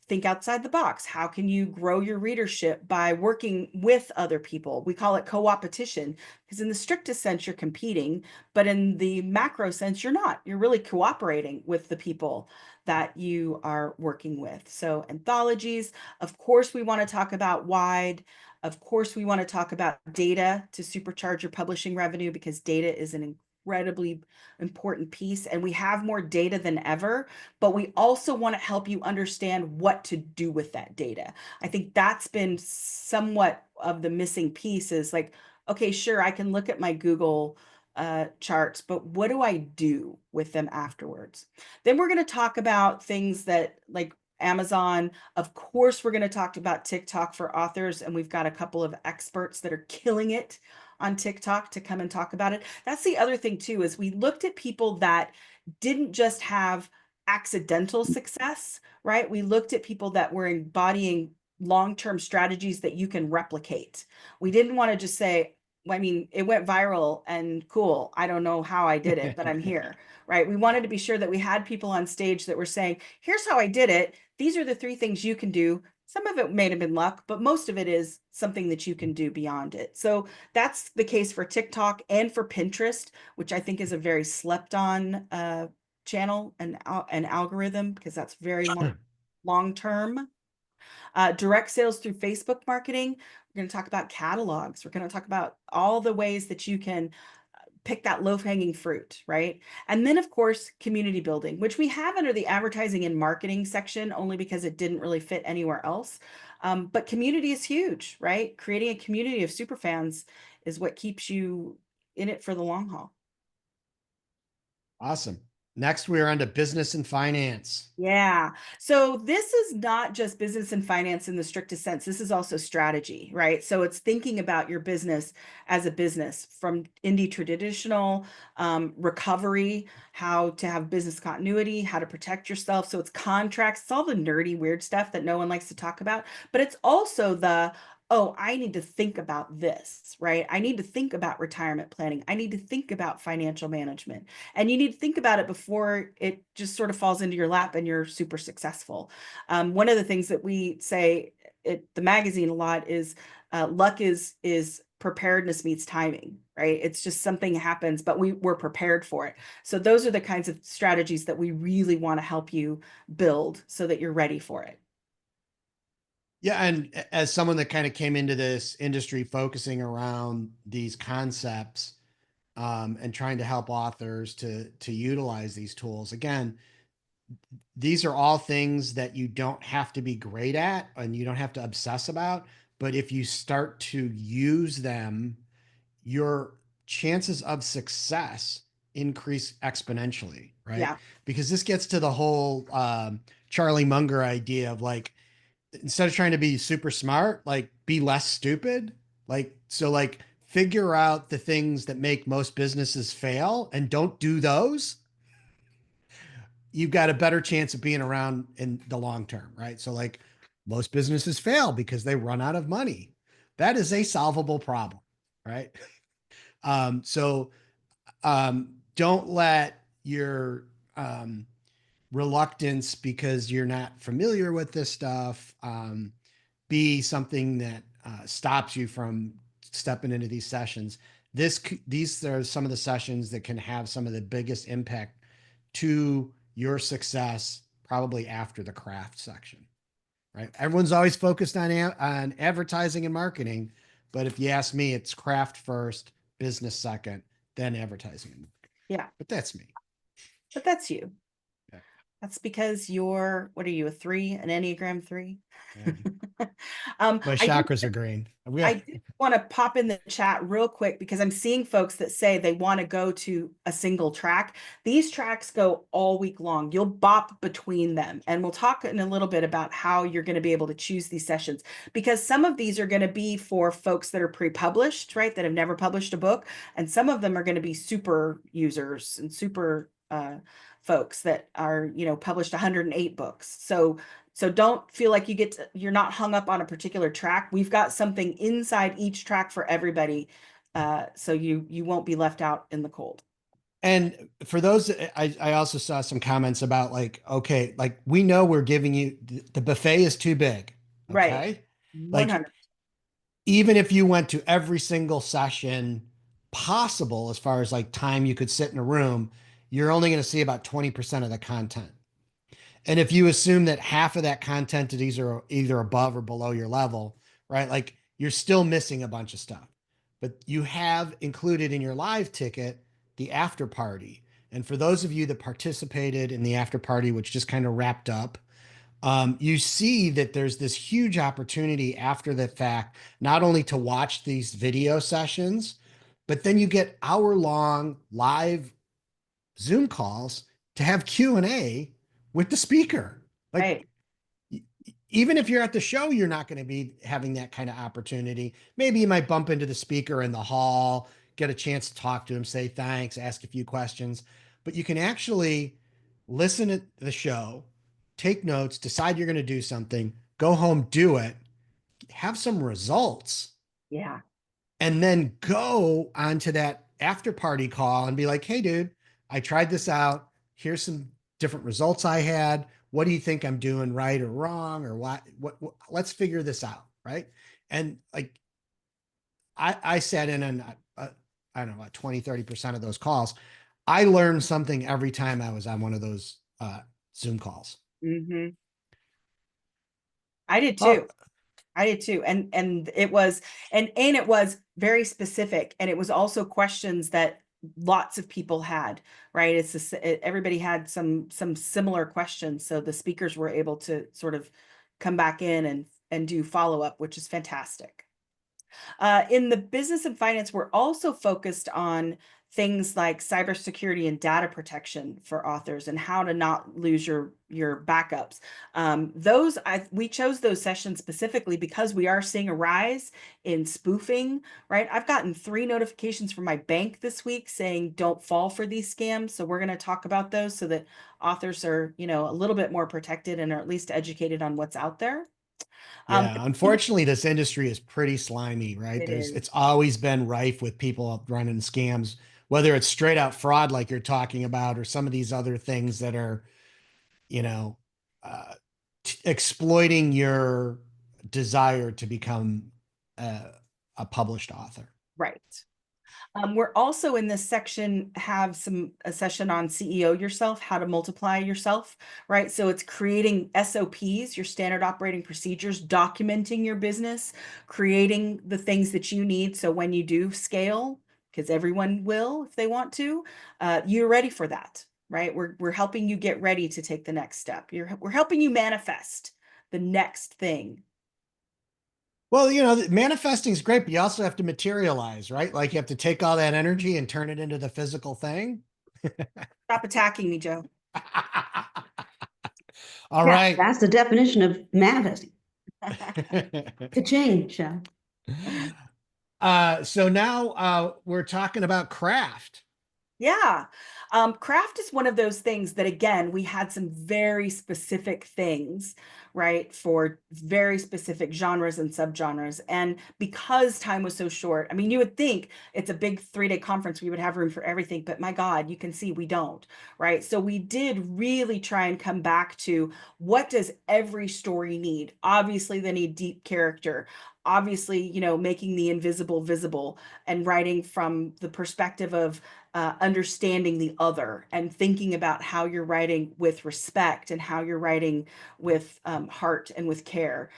think outside the box? How can you grow your readership by working with other people? We call it co-opetition, because in the strictest sense, you're competing, but in the macro sense, you're not. You're really cooperating with the people that you are working with. So anthologies, of course, we want to talk about wide. Of course, we want to talk about data to supercharge your publishing revenue, because data is an incredibly important piece, and we have more data than ever, but we also want to help you understand what to do with that data. I think that's been somewhat of the missing piece, is like, okay, sure, I can look at my Google charts, but what do I do with them afterwards? Then we're going to talk about things that, like, Amazon. Of course, we're going to talk about TikTok for authors, and we've got a couple of experts that are killing it on TikTok to come and talk about it. That's the other thing too, is we looked at people that didn't just have accidental success, right? We looked at people that were embodying long-term strategies that you can replicate. We didn't want to just say, I mean, it went viral and cool, I don't know how I did it, but I'm here, right? We wanted to be sure that we had people on stage that were saying, here's how I did it. These are the 3 things you can do. Some of it may have been luck, but most of it is something that you can do beyond it. So that's the case for TikTok and for Pinterest, which I think is a very slept on channel and an algorithm, because that's very long term. Direct sales through Facebook marketing. We're going to talk about catalogs. We're going to talk about all the ways that you can pick that low-hanging fruit, right? And then, of course, community building, which we have under the advertising and marketing section, only because it didn't really fit anywhere else. But community is huge, right? Creating a community of superfans is what keeps you in it for the long haul. Awesome. Next, we are on to business and finance. Yeah. So this is not just business and finance in the strictest sense. This is also strategy, right? So it's thinking about your business as a business, from indie traditional recovery, how to have business continuity, how to protect yourself. So it's contracts, it's all the nerdy, weird stuff that no one likes to talk about. But it's also the, oh, I need to think about this, right? I need to think about retirement planning. I need to think about financial management. And you need to think about it before it just sort of falls into your lap and you're super successful. One of the things that we say at the magazine a lot is luck is preparedness meets timing, right? It's just something happens, but we're prepared for it. So those are the kinds of strategies that we really want to help you build so that you're ready for it. Yeah, and as someone that kind of came into this industry focusing around these concepts, and trying to help authors to utilize these tools, again, these are all things that you don't have to be great at and you don't have to obsess about. But if you start to use them, your chances of success increase exponentially, right? Yeah. Because this gets to the whole Charlie Munger idea of, like, instead of trying to be super smart, like, be less stupid, Like, figure out the things that make most businesses fail and don't do those. You've got a better chance of being around in the long term, right? So like most businesses fail because they run out of money. That is a solvable problem, right? So don't let your reluctance because you're not familiar with this stuff be something that stops you from stepping into these sessions. These are some of the sessions that can have some of the biggest impact to your success, probably after the craft section, right? Everyone's always focused on advertising and marketing, but if you ask me, it's craft first, business second, then advertising and marketing. Yeah. But that's me. But that's you. Yeah. That's because you're, what are you, a 3, an Enneagram 3? Yeah. My My chakras are green. I did want to pop in the chat real quick because I'm seeing folks that say they want to go to a single track. These tracks go all week long. You'll bop between them. And we'll talk in a little bit about how you're going to be able to choose these sessions, because some of these are going to be for folks that are pre-published, right? That have never published a book. And some of them are going to be super users and super folks that are, published 108 books. So don't feel like you're not hung up on a particular track. We've got something inside each track for everybody. So you won't be left out in the cold. And for those, I also saw some comments about like, okay, like we know we're giving you, the buffet is too big. Okay. Right. Like 100. even if you went to every single session possible, as far as like time you could sit in a room, you're only going to see about 20% of the content. And if you assume that half of that content is either above or below your level, right? Like you're still missing a bunch of stuff, but you have included in your live ticket the after party. And for those of you that participated in the after party, which just kind of wrapped up, you see that there's this huge opportunity after the fact, not only to watch these video sessions, but then you get hour-long live Zoom calls to have Q&A with the speaker. Like, Right. even if you're at the show, you're not going to be having that kind of opportunity. Maybe you might bump into the speaker in the hall, get a chance to talk to him, say thanks, ask a few questions, but you can actually listen to the show, take notes, decide you're going to do something, go home, do it, have some results. Yeah. And then go onto that after party call and be like, hey, dude, I tried this out. Here's some different results I had. What do you think I'm doing right or wrong? Or what let's figure this out. Right. And like, I sat in on, I don't know, about 20, 30% of those calls. I learned something every time I was on one of those Zoom calls. Mm-hmm. I did too. Oh. I did too. And it was, and it was very specific. And it was also questions that lots of people had, right? Everybody had some similar questions. So the speakers were able to sort of come back in and do follow-up, which is fantastic. In the business and finance, we're also focused on things like cybersecurity and data protection for authors and how to not lose your backups. We chose those sessions specifically because we are seeing a rise in spoofing, right? I've gotten 3 notifications from my bank this week saying don't fall for these scams. So we're going to talk about those so that authors are, a little bit more protected and are at least educated on what's out there. Yeah, unfortunately, this industry is pretty slimy, right? It's always been rife with people running scams, whether it's straight out fraud like you're talking about, or some of these other things that are, exploiting your desire to become a published author. Right. We're also in this section have a session on CEO yourself, how to multiply yourself, right? So it's creating SOPs, your standard operating procedures, documenting your business, creating the things that you need. So when you do scale, because everyone will if they want to, you're ready for that, right? We're helping you get ready to take the next step. We're helping you manifest the next thing. Well, manifesting is great, but you also have to materialize, right? Like you have to take all that energy and turn it into the physical thing. Stop attacking me, Joe. All right. That's the definition of manifesting. Ka-ching, Chelle. So now we're talking about craft. Yeah. Craft is one of those things that, again, we had some very specific things, right, for very specific genres and subgenres. And because time was so short, I mean, you would think it's a big 3-day conference, we would have room for everything, but my God, you can see we don't, right? So we did really try and come back to, what does every story need? Obviously, they need deep character. Obviously, you know, making the invisible visible and writing from the perspective of understanding the other and thinking about how you're writing with respect and how you're writing with heart and with care.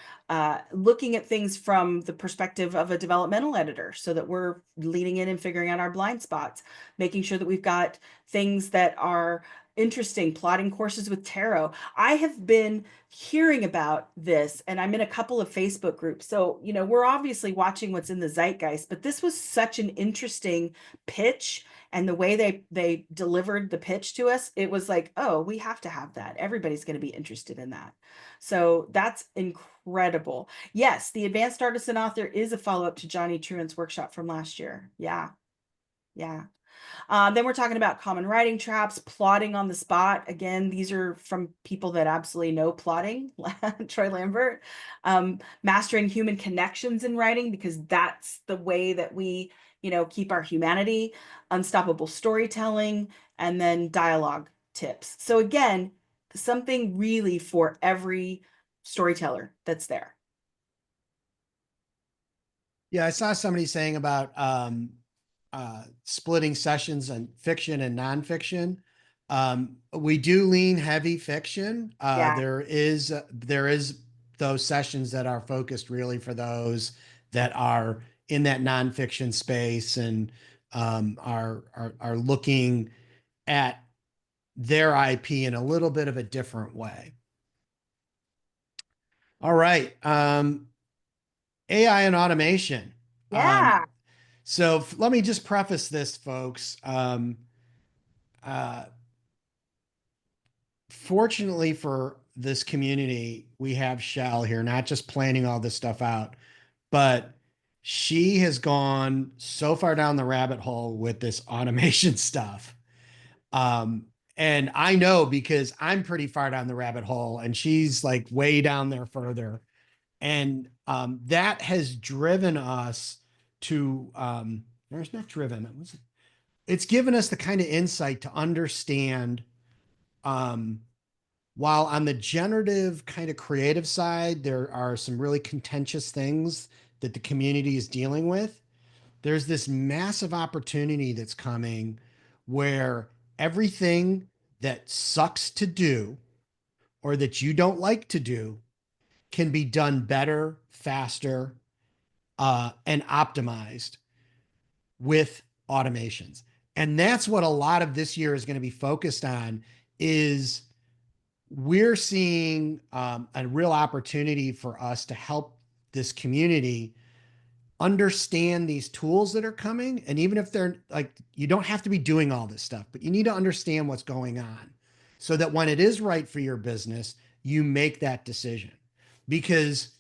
Looking at things from the perspective of a developmental editor so that we're leaning in and figuring out our blind spots, making sure that we've got things that are interesting, plotting courses with tarot. I have been hearing about this, and I'm in a couple of Facebook groups. So, you know, we're obviously watching what's in the zeitgeist, but this was such an interesting pitch, and the way they delivered the pitch to us, it was like, oh, we have to have that. Everybody's going to be interested in that. So that's incredible. Yes, the Advanced Artist and Author is a follow-up to Johnny Truant's workshop from last year. Yeah. Yeah. Then we're talking about common writing traps, plotting on the spot. Again, these are from people that absolutely know plotting, Troy Lambert. Mastering human connections in writing, because that's the way that we, you know, keep our humanity. Unstoppable storytelling, and then dialogue tips. So again, something really for every storyteller that's there. Yeah, I saw somebody saying about splitting sessions on fiction and nonfiction. We do lean heavy fiction. Yeah. There is those sessions that are focused really for those that are in that nonfiction space and are looking at their IP in a little bit of a different way. All right. AI and automation. Yeah. So let me just preface this, folks. Fortunately for this community, we have Chelle here, not just planning all this stuff out, but she has gone so far down the rabbit hole with this automation stuff. And I know because I'm pretty far down the rabbit hole and she's like way down there further. And that has driven us to, there's not driven, it's given us the kind of insight to understand, while on the generative kind of creative side, there are some really contentious things that the community is dealing with. There's this massive opportunity that's coming where everything that sucks to do or that you don't like to do can be done better, faster, and optimized with automations. And that's what a lot of this year is going to be focused on. Is we're seeing a real opportunity for us to help this community understand these tools that are coming. And even if they're like, you don't have to be doing all this stuff, but you need to understand what's going on so that when it is right for your business, you make that decision. Because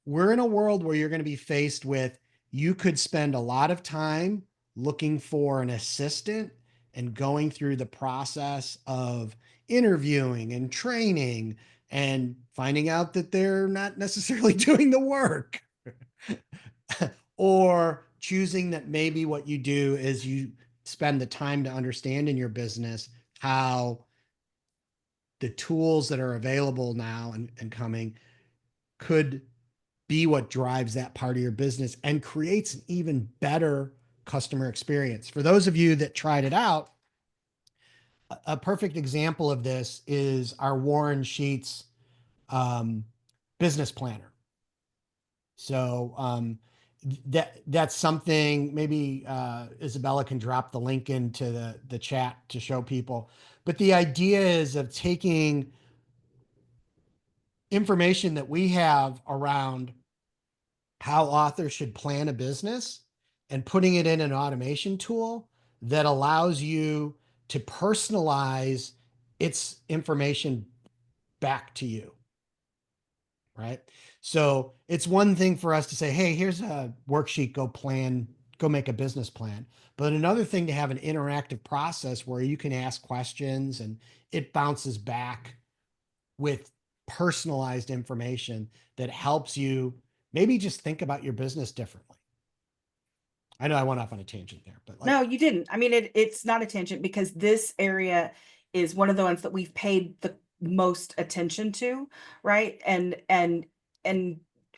we're in a world where you're going to be faced with, you could spend a lot of time looking for an assistant and going through the process of interviewing and training and finding out that they're not necessarily doing the work. Or choosing that maybe what you do is you spend the time to understand in your business how the tools that are available now and coming could be what drives that part of your business and creates an even better customer experience. For those of you that tried it out, a perfect example of this is our Warren Sheets business planner. So that's something maybe Isabella can drop the link into the chat to show people. But the idea is of taking information that we have around how authors should plan a business and putting it in an automation tool that allows you to personalize its information back to you. Right. So it's one thing for us to say, hey, here's a worksheet, go make a business plan. But another thing to have an interactive process where you can ask questions and it bounces back with personalized information that helps you maybe just think about your business differently. I know I went off on a tangent there, but like, No, you didn't. I mean, it's not a tangent because this area is one of the ones that we've paid the most attention to, right? And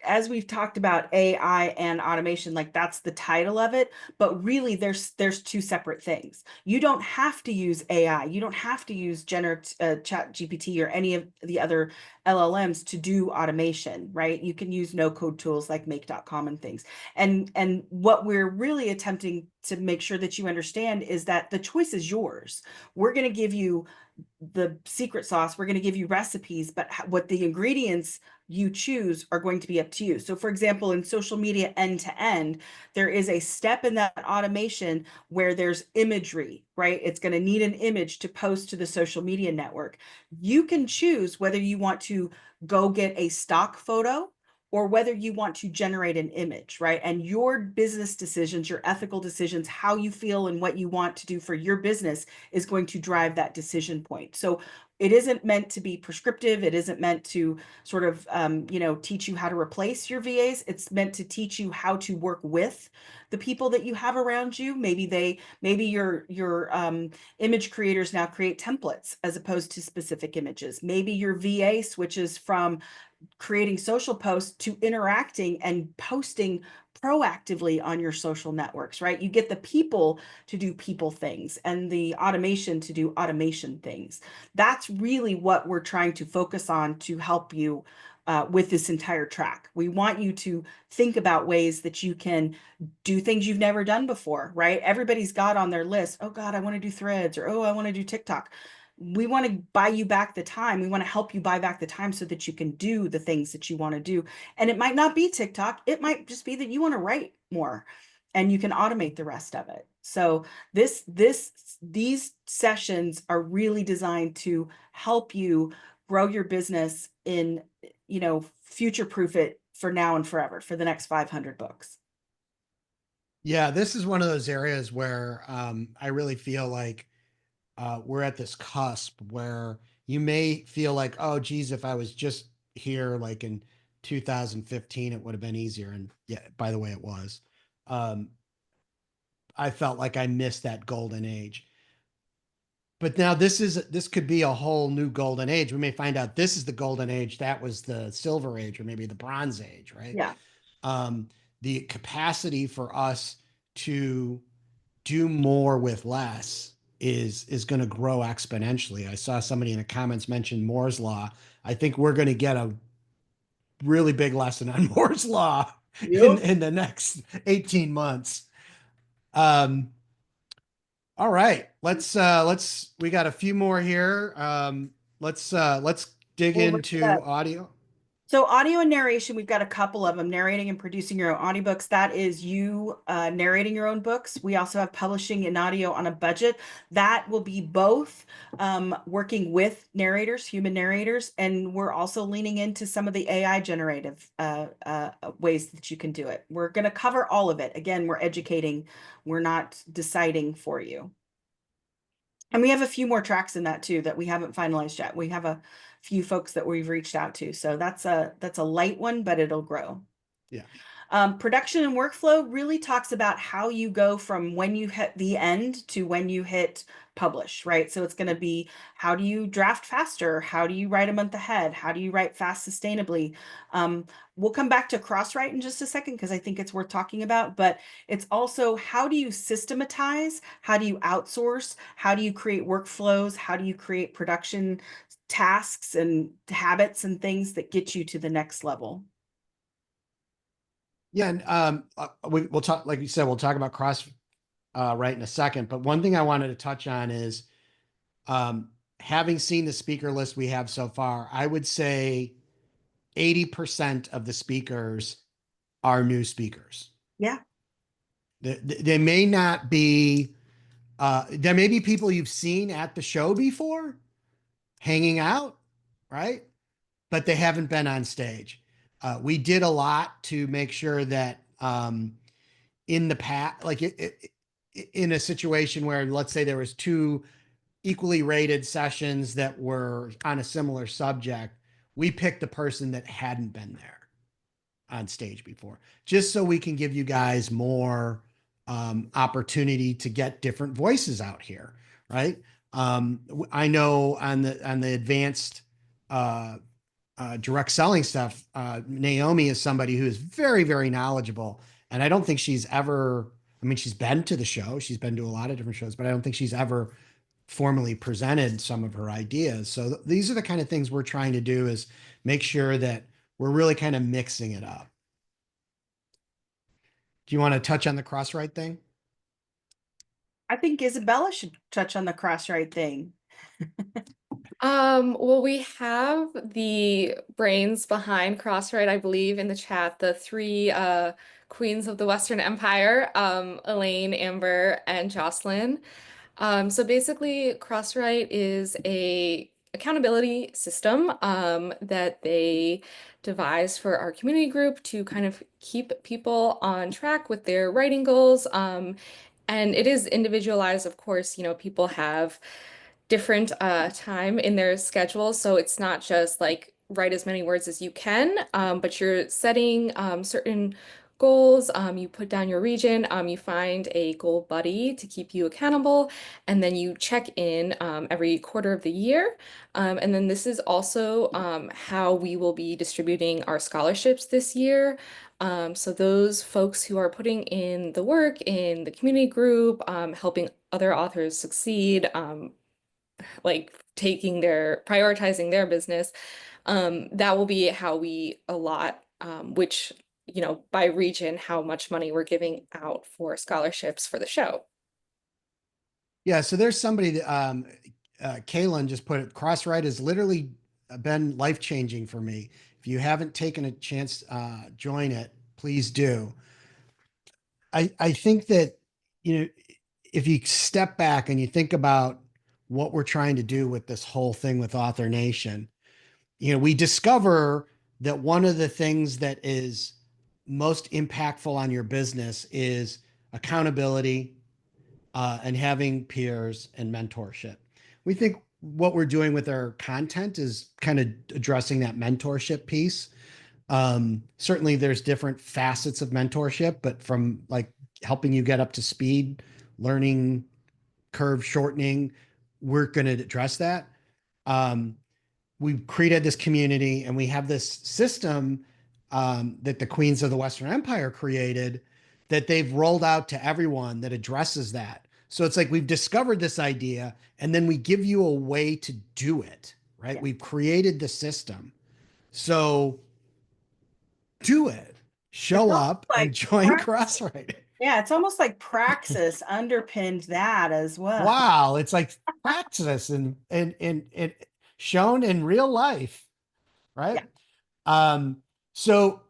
as we've talked about AI and automation, like that's the title of it, but really there's two separate things. You don't have to use AI. You don't have to use Chat GPT or any of the other LLMs to do automation, right? You can use no code tools like make.com and things. And what we're really attempting to make sure that you understand is that the choice is yours. We're going to give you the secret sauce. We're going to give you recipes, but what the ingredients you choose are going to be up to you. So for example, in social media end to end, there is a step in that automation where there's imagery, right? It's going to need an image to post to the social media network. You can choose whether you want to go get a stock photo or whether you want to generate an image, right? And your business decisions, your ethical decisions, how you feel and what you want to do for your business is going to drive that decision point. So it isn't meant to be prescriptive. It isn't meant to sort of, teach you how to replace your VAs. It's meant to teach you how to work with the people that you have around you. Maybe your image creators now create templates as opposed to specific images. Maybe your VA switches from creating social posts to interacting and posting proactively on your social networks, right? You get the people to do people things and the automation to do automation things. That's really what we're trying to focus on to help you with this entire track. We want you to think about ways that you can do things you've never done before, right? Everybody's got on their list, oh God, I want to do threads, or oh, I want to do TikTok. We want to buy you back the time. We want to help you buy back the time so that you can do the things that you want to do. And it might not be TikTok. It might just be that you want to write more and you can automate the rest of it. So these sessions are really designed to help you grow your business in, future-proof it for now and forever for the next 500 books. yeah, this is one of those areas where I really feel like we're at this cusp where you may feel like, oh, geez, if I was just here like in 2015, it would have been easier. And yeah, by the way, it was. Um, I felt like I missed that golden age. But now this could be a whole new golden age. We may find out this is the golden age, that was the silver age, or maybe the bronze age, right? Yeah. The capacity for us to do more with less is going to grow exponentially. I saw somebody in the comments mention Moore's law. I think we're going to get a really big lesson on Moore's law in the next 18 months. All right, we got a few more here. Let's dig Well, into audio. So audio and narration, we've got a couple of them, narrating and producing your own audiobooks. That is you narrating your own books. We also have publishing in audio on a budget. That will be both working with narrators, human narrators, and we're also leaning into some of the AI generative ways that you can do it. We're going to cover all of it. Again, we're educating. We're not deciding for you. And we have a few more tracks in that too that we haven't finalized yet. We have a few folks that we've reached out to. So that's a light one, but it'll grow. Yeah. Production and workflow really talks about how you go from when you hit the end to when you hit publish, right? So it's going to be, how do you draft faster? How do you write a month ahead? How do you write fast sustainably? We'll come back to crosswrite in just a second because I think it's worth talking about, but it's also, how do you systematize? How do you outsource? How do you create workflows? How do you create production tasks and habits and things that get you to the next level? Yeah, and we'll talk, like you said, we'll talk about cross right in a second. But one thing I wanted to touch on is having seen the speaker list we have so far, I would say 80% of the speakers are new speakers. Yeah. They may not be, there may be people you've seen at the show before hanging out, right? But they haven't been on stage. We did a lot to make sure that in the past, like in a situation where, let's say there was two equally rated sessions that were on a similar subject, we picked the person that hadn't been there on stage before, just so we can give you guys more opportunity to get different voices out here, right? I know on the advanced direct selling stuff, Naomi is somebody who is very, very knowledgeable. And I don't think she's ever, I mean, she's been to the show, she's been to a lot of different shows, but I don't think she's ever formally presented some of her ideas. So these are the kind of things we're trying to do, is make sure that we're really kind of mixing it up. Do you want to touch on the cross-write thing? I think Isabella should touch on the cross-write thing. Well, we have the brains behind Crosswrite, I believe, in the chat, the three queens of the Western Empire, Elaine, Amber, and Jocelyn. So basically, Crosswrite is a accountability system that they devised for our community group to kind of keep people on track with their writing goals. And it is individualized, of course, people have different time in their schedule. So it's not just like write as many words as you can, but you're setting certain goals. You put down your region, you find a goal buddy to keep you accountable, and then you check in every quarter of the year. And then this is also how we will be distributing our scholarships this year. So those folks who are putting in the work in the community group, helping other authors succeed, like prioritizing their business, that will be how we allot, which, by region, how much money we're giving out for scholarships for the show. Yeah, so there's somebody that Kaylin just put it, Crosswrite has literally been life-changing for me. If you haven't taken a chance, join it, please do. I think that, if you step back and you think about what we're trying to do with this whole thing with AuthorNation, we discover that one of the things that is most impactful on your business is accountability, and having peers and mentorship. We think what we're doing with our content is kind of addressing that mentorship piece. Certainly there's different facets of mentorship, but from like helping you get up to speed, learning curve shortening, we're going to address that. We've created this community, and we have this system that the Queens of the Western Empire created, that they've rolled out to everyone, that addresses that. So it's like we've discovered this idea, and then we give you a way to do it, right? Yeah. We've created the system. So do it. Show up and join Crosswrite. Yeah, it's almost like Praxis underpinned that as well. Wow, it's like Praxis and shown in real life, right? So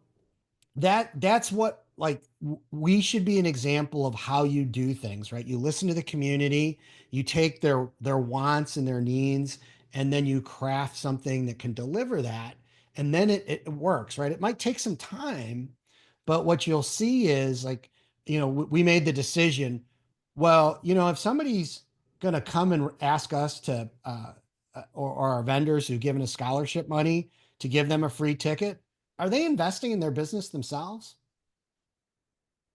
that's what, like, we should be an example of how you do things, right? You listen to the community, you take their wants and their needs, and then you craft something that can deliver that, and then it works, right? It might take some time, but what you'll see is, like, we made the decision, well, if somebody's going to come and ask us to or our vendors who've given us scholarship money to give them a free ticket, are they investing in their business themselves?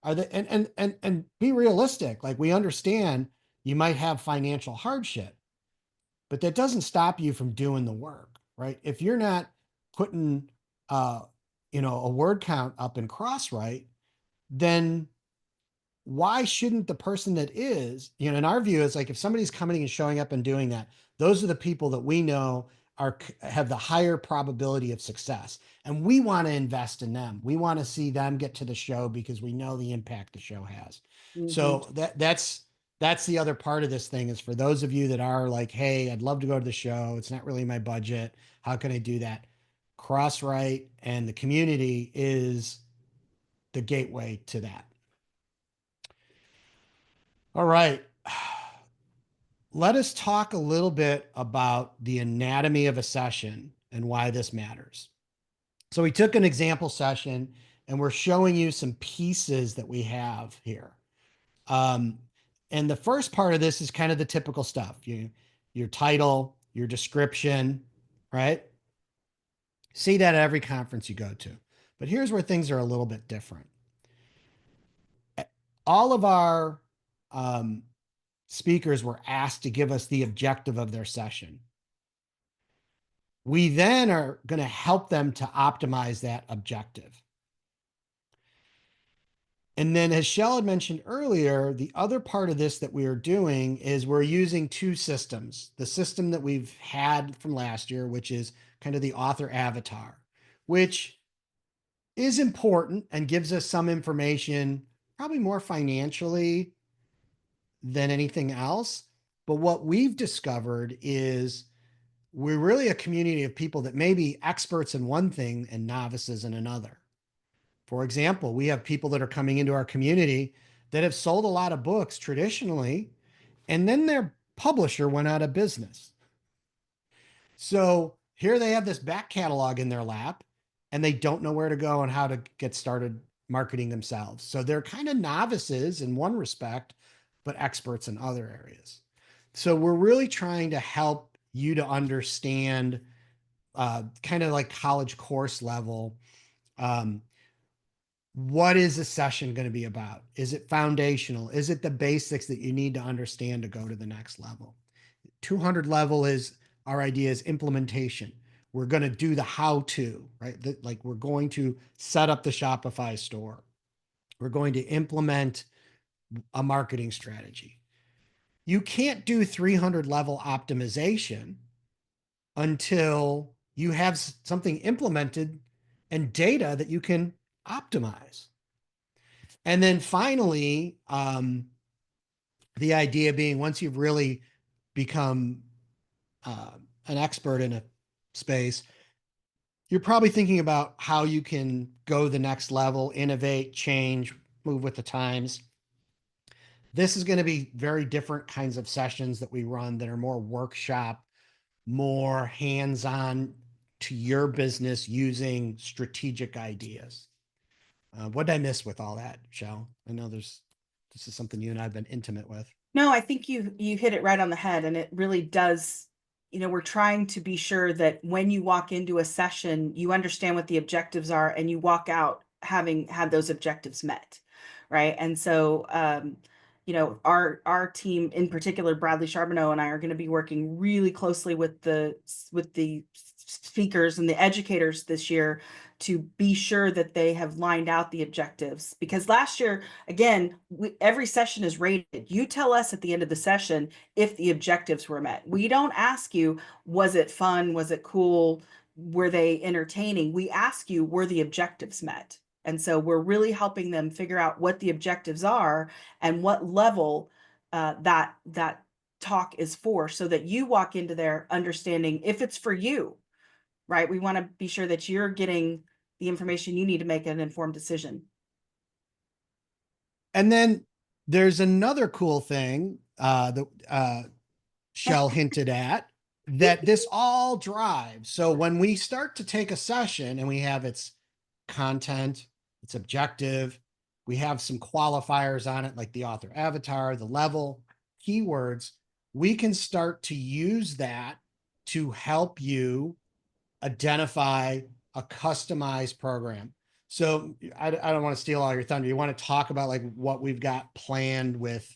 Are they, and be realistic. Like, we understand you might have financial hardship, but that doesn't stop you from doing the work, right? If you're not putting, a word count up in Crosswrite, then why shouldn't the person that is, in our view, is like, if somebody's coming and showing up and doing that, those are the people that we know have the higher probability of success. And we want to invest in them. We want to see them get to the show because we know the impact the show has. Mm-hmm. So that's the other part of this thing, is for those of you that are like, hey, I'd love to go to the show, it's not really my budget, how can I do that? Crosswrite and the community is the gateway to that. All right. Let us talk a little bit about the anatomy of a session and why this matters. So we took an example session and we're showing you some pieces that we have here. And the first part of this is kind of the typical stuff. Your title, your description, right? See that at every conference you go to. But here's where things are a little bit different. All of our speakers were asked to give us the objective of their session. We then are going to help them to optimize that objective. And then, as Chelle had mentioned earlier, the other part of this that we are doing is we're using two systems. The system that we've had from last year, which is kind of the author avatar, which is important and gives us some information, probably more financially than anything else. But what we've discovered is we're really a community of people that may be experts in one thing and novices in another. For example, we have people that are coming into our community that have sold a lot of books traditionally, and then their publisher went out of business. So here they have this back catalog in their lap, and they don't know where to go and how to get started marketing themselves. So they're kind of novices in one respect, but experts in other areas. So we're really trying to help you to understand kind of like college course level. What is a session going to be about? Is it foundational? Is it the basics that you need to understand to go to the next level? 200 level is our idea is implementation. We're going to do the how to, right? Like we're going to set up the Shopify store. We're going to implement a marketing strategy. You can't do 300 level optimization until you have something implemented and data that you can optimize. And then finally, the idea being once you've really become an expert in a space, you're probably thinking about how you can go the next level, innovate, change, move with the times. This is going to be very different kinds of sessions that we run that are more workshop, more hands-on to your business using strategic ideas. What did I miss with all that, Chelle? I know this is something you and I've been intimate with. No, I think you hit it right on the head, and it really does. We're trying to be sure that when you walk into a session, you understand what the objectives are and you walk out having had those objectives met, right? And so, our team in particular, Bradley Charbonneau and I are going to be working really closely with the speakers and the educators this year to be sure that they have lined out the objectives. Because last year, again, every session is rated. You tell us at the end of the session if the objectives were met. We don't ask you, was it fun? Was it cool? Were they entertaining? We ask you, were the objectives met? And so we're really helping them figure out what the objectives are and what level that talk is for, so that you walk into there understanding if it's for you, right? We want to be sure that you're getting the information you need to make an informed decision. And then there's another cool thing that Chelle hinted at, that this all drives. So when we start to take a session and we have its content, its objective, we have some qualifiers on it, like the author avatar, the level, keywords, we can start to use that to help you identify a customized program. So I don't want to steal all your thunder. You want to talk about like what we've got planned with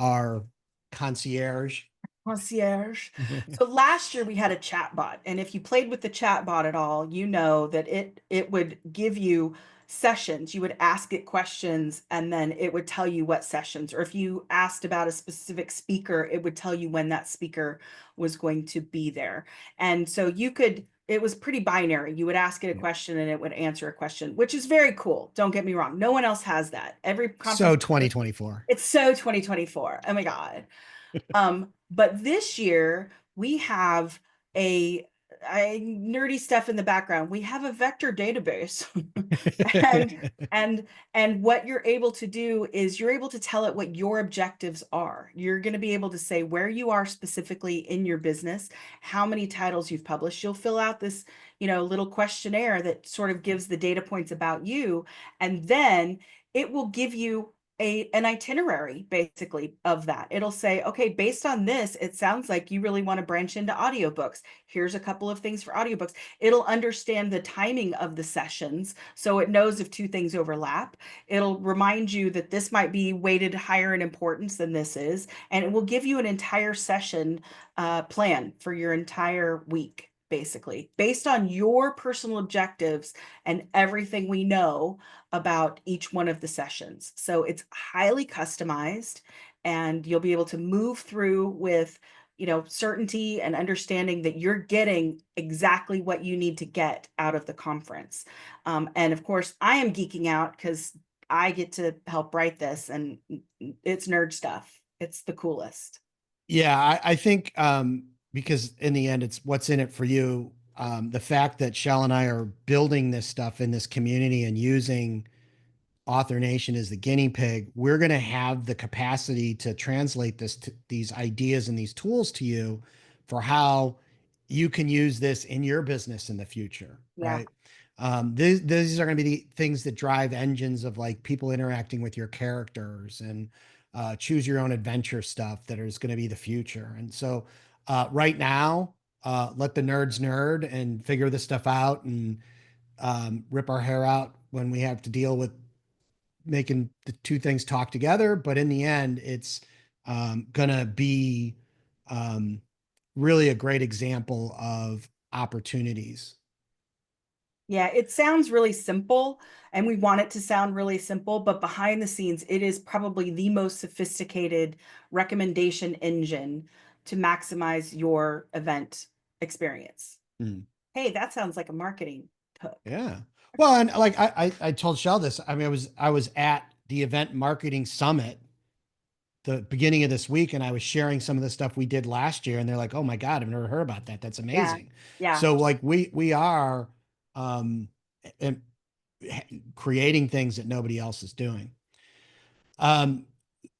our concierge? So last year we had a chat bot, and if you played with the chat bot at all, you know that it would give you sessions. You would ask it questions and then it would tell you what sessions, or if you asked about a specific speaker, it would tell you when that speaker was going to be there. And so it was pretty binary. You would ask it a question and it would answer a question, which is very cool. Don't get me wrong. No one else has that. So 2024. It's so 2024. Oh my God. But this year we have a nerdy stuff in the background. We have a vector database. and and what you're able to do is you're able to tell it what your objectives are. You're going to be able to say where you are specifically in your business, how many titles you've published. You'll fill out this, little questionnaire that sort of gives the data points about you, and then it will give you an itinerary basically of that. It'll say, okay, based on this, it sounds like you really want to branch into audiobooks. Here's a couple of things for audiobooks. It'll understand the timing of the sessions, so it knows if two things overlap. It'll remind you that this might be weighted higher in importance than this is, and it will give you an entire session plan for your entire week, basically, based on your personal objectives and everything we know about each one of the sessions. So it's highly customized, and you'll be able to move through with certainty and understanding that you're getting exactly what you need to get out of the conference. And of course, I am geeking out because I get to help write this, and it's nerd stuff. It's the coolest. Yeah, I think because in the end, it's what's in it for you. The fact that Chelle and I are building this stuff in this community and using AuthorNation as the guinea pig, we're going to have the capacity to translate these ideas and these tools to you for how you can use this in your business in the future, Yeah. right? These are going to be the things that drive engines of like people interacting with your characters and choose your own adventure stuff that is going to be the future. And so right now, let the nerds nerd and figure this stuff out and rip our hair out when we have to deal with making the two things talk together. But in the end, it's gonna be really a great example of opportunities. Yeah, it sounds really simple, and we want it to sound really simple, but behind the scenes, it is probably the most sophisticated recommendation engine to maximize your event experience. Mm. Hey, that sounds like a marketing hook. Yeah. Well, and like I told Chelle this. I mean, I was at the event marketing summit the beginning of this week, and I was sharing some of the stuff we did last year, and they're like, "Oh my God, I've never heard about that. That's amazing." Yeah. So like we are and creating things that nobody else is doing.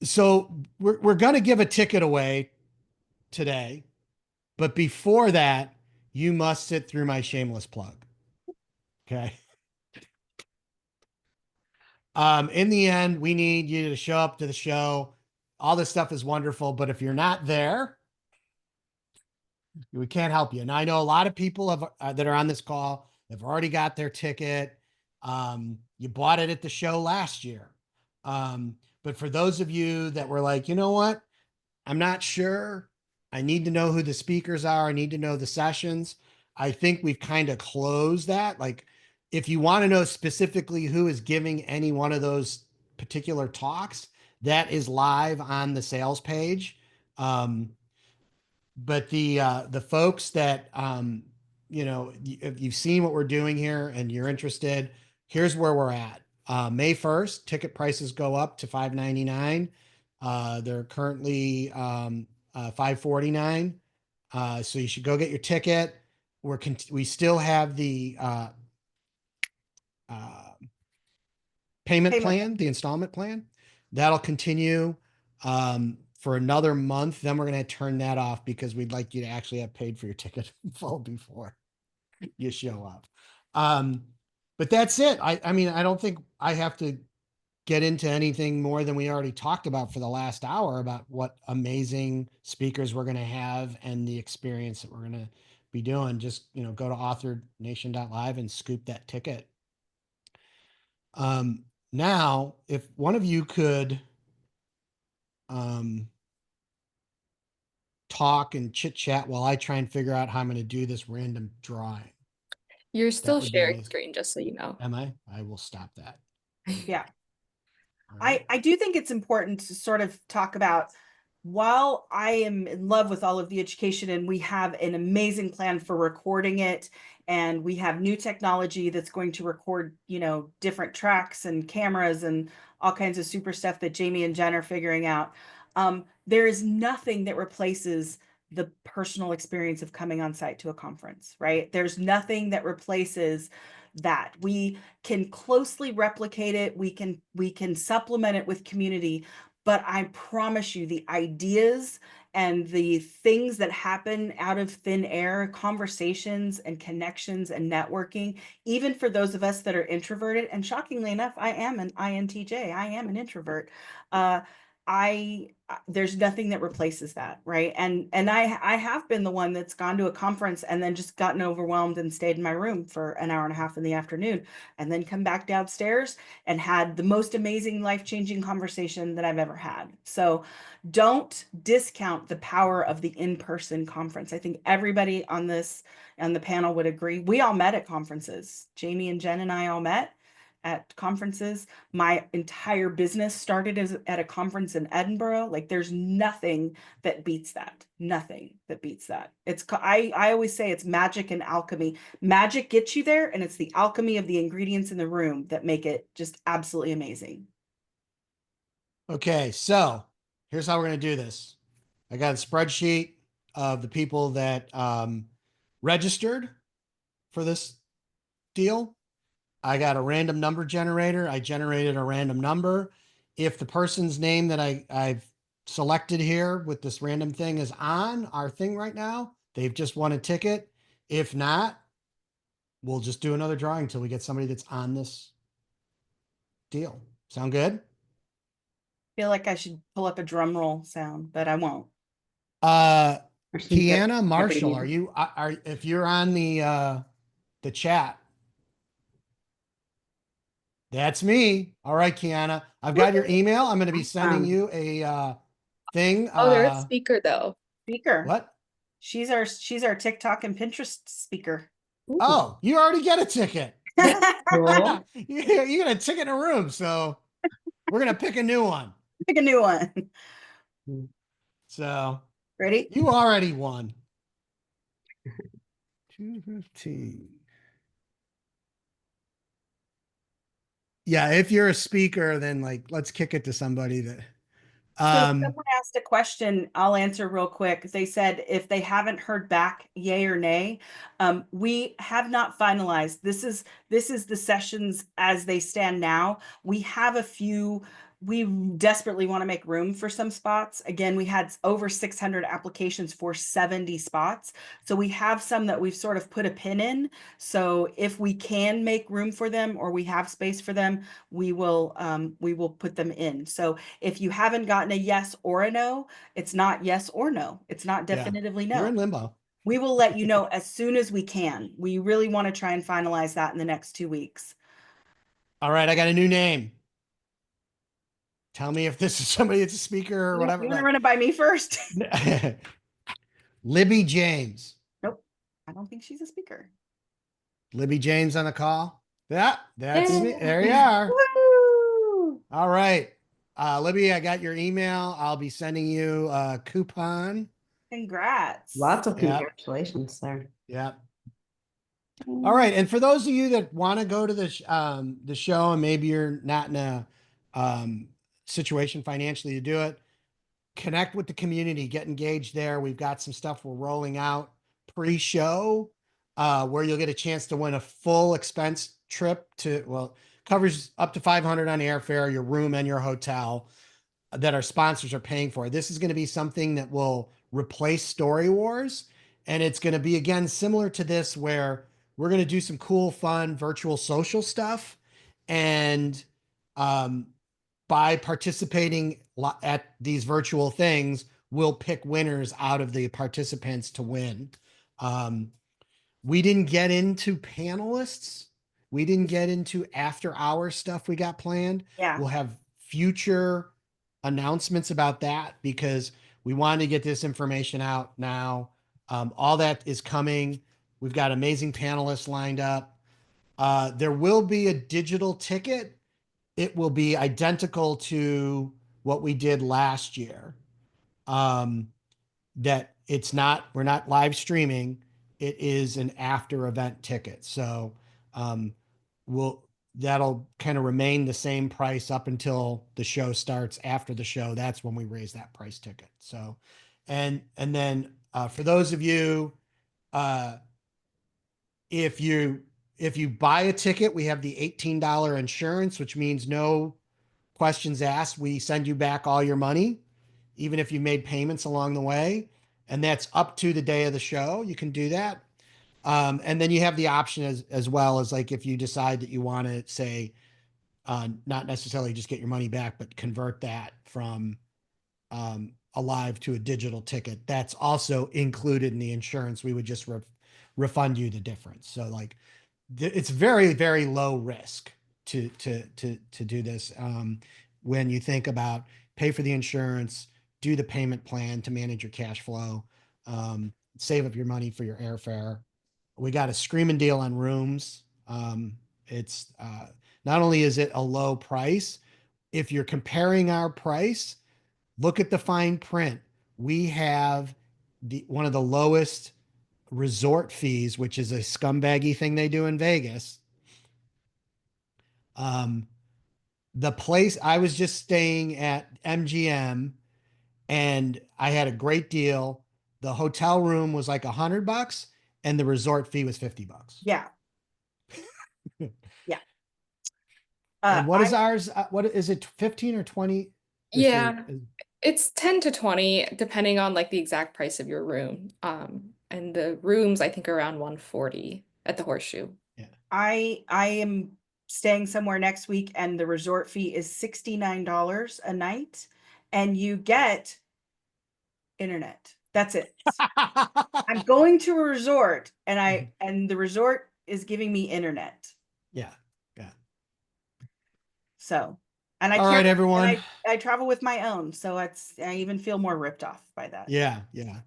So we're going to give a ticket away today, but before that, you must sit through my shameless plug. Okay. In the end, we need you to show up to the show. All this stuff is wonderful, but if you're not there, we can't help you. And I know a lot of people that are on this call have already got their ticket. You bought it at the show last year. But for those of you that were like, you know what, I'm not sure. I need to know who the speakers are. I need to know the sessions. I think we've kind of closed that. Like, if you want to know specifically who is giving any one of those particular talks, that is live on the sales page. But the folks that if you've seen what we're doing here and you're interested, here's where we're at. May 1st, ticket prices go up to $5.99. They're currently $5.49. So you should go get your ticket. We still have the payment plan, the installment plan. That'll continue for another month. Then we're going to turn that off because we'd like you to actually have paid for your ticket in full before you show up. But that's it. I mean, I don't think I have to get into anything more than we already talked about for the last hour about what amazing speakers we're going to have and the experience that we're going to be doing. Just, go to authornation.live and scoop that ticket. Now, if one of you could talk and chit chat while I try and figure out how I'm going to do this random drawing. You're still would be sharing amazing. screen, just so you know. Am I? I will stop that. Yeah. All right. I do think it's important to sort of talk about, while I am in love with all of the education and we have an amazing plan for recording it, and we have new technology that's going to record, different tracks and cameras and all kinds of super stuff that Jamie and Jen are figuring out. There is nothing that replaces the personal experience of coming on site to a conference, right? There's nothing that replaces that. We can closely replicate it. We can supplement it with community, but I promise you the ideas and the things that happen out of thin air, conversations and connections and networking, even for those of us that are introverted, and shockingly enough, I am an INTJ, I am an introvert. There's nothing that replaces that, right? And I have been the one that's gone to a conference and then just gotten overwhelmed and stayed in my room for an hour and a half in the afternoon, and then come back downstairs and had the most amazing life-changing conversation that I've ever had. So don't discount the power of the in-person conference. I think everybody on the panel would agree. We all met at conferences. Jamie and Jen and I all met at conferences. My entire business started at a conference in Edinburgh. Like, there's nothing that beats that. Nothing that beats that. I always say it's magic and alchemy. Magic gets you there, and it's the alchemy of the ingredients in the room that make it just absolutely amazing. Okay, so here's how we're going to do this. I got a spreadsheet of the people that registered for this deal. I got a random number generator. I generated a random number. If the person's name that I've selected here with this random thing is on our thing right now, they've just won a ticket. If not, we'll just do another drawing until we get somebody that's on this deal. Sound good? Feel like I should pull up a drum roll sound, but I won't. Or some Kiana Marshall, Jeopardy are you if you're on the chat? That's me. All right, Kiana. I've got your email. I'm going to be sending you a thing. Oh, they're a speaker though. Speaker. What? She's our TikTok and Pinterest speaker. Ooh, Oh, you already get a ticket. cool. You get a ticket in a room, so we're going to pick a new one. Pick a new one. So Ready? you already won. 215. Yeah, if you're a speaker, then like let's kick it to somebody that So someone asked a question, I'll answer real quick. They said if they haven't heard back, yay or nay. We have not finalized. This is the sessions as they stand now. We have a few. We desperately want to make room for some spots. Again, we had over 600 applications for 70 spots. So we have some that we've sort of put a pin in. So if we can make room for them or we have space for them, we will put them in. So if you haven't gotten a yes or a no, it's not yes or no. It's not definitively no. you're in limbo. We will let you know as soon as we can. We really want to try and finalize that in the next 2 weeks. All right, I got a new name. Tell me if this is somebody that's a speaker or whatever. You want to run it by me first? Libby James. Nope. I don't think she's a speaker. Libby James on the call. That's Yay. me. There you are. Woo! All right. Libby, I got your email. I'll be sending you a coupon. Congrats. Lots of Yeah. congratulations there. Yeah. All right. And for those of you that want to go to the show and maybe you're not in a situation financially to do it, connect with the community, get engaged there. We've got some stuff we're rolling out pre-show where you'll get a chance to win a full expense trip covers up to $500 on airfare, your room and your hotel that our sponsors are paying for. This is going to be something that will replace Story Wars. And it's going to be, again, similar to this, where we're going to do some cool, fun, virtual social stuff. And by participating at these virtual things, we'll pick winners out of the participants to win. We didn't get into panelists. We didn't get into after hours stuff we got planned. Yeah. We'll have future announcements about that because we wanted to get this information out now. All that is coming. We've got amazing panelists lined up. There will be a digital ticket. It will be identical to what we did last year. That we're not live streaming. It is an after event ticket. So that'll kind of remain the same price up until the show starts. After the show, that's when we raise that price ticket. So, and then For those of you, if you buy a ticket, we have the $18 insurance, which means no questions asked. We send you back all your money, even if you made payments along the way. And that's up to the day of the show. You can do that. And then you have the option as well as like, if you decide that you want to say, not necessarily just get your money back, but convert that from a live to a digital ticket. That's also included in the insurance. We would just refund you the difference. So like, it's very, very low risk to do this. When you think about pay for the insurance, do the payment plan to manage your cash flow, save up your money for your airfare. We got a screaming deal on rooms. It's not only is it a low price, if you're comparing our price, look at the fine print. We have one of the lowest resort fees, which is a scumbaggy thing they do in Vegas. The place I was just staying at MGM, and I had a great deal. The hotel room was like $100 and the resort fee was $50. Yeah. Yeah. And what is ours? What is it? 15 or 20? Yeah, it's 10 to 20, depending on like the exact price of your room. And the rooms, I think, are around 140 at the Horseshoe. Yeah. I am staying somewhere next week, and the resort fee is $69 a night, and you get internet. That's it. I'm going to a resort, and the resort is giving me internet. Yeah. Yeah. So, and I All right, everyone. and I travel with my own, so I even feel more ripped off by that. Yeah. Yeah.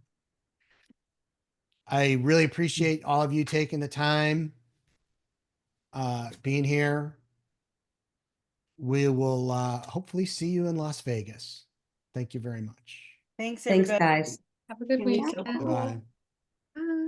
I really appreciate all of you taking the time, being here. We will hopefully see you in Las Vegas. Thank you very much. Thanks, Thanks, everybody. guys. Have a good Can we weekend. still- Bye. Bye.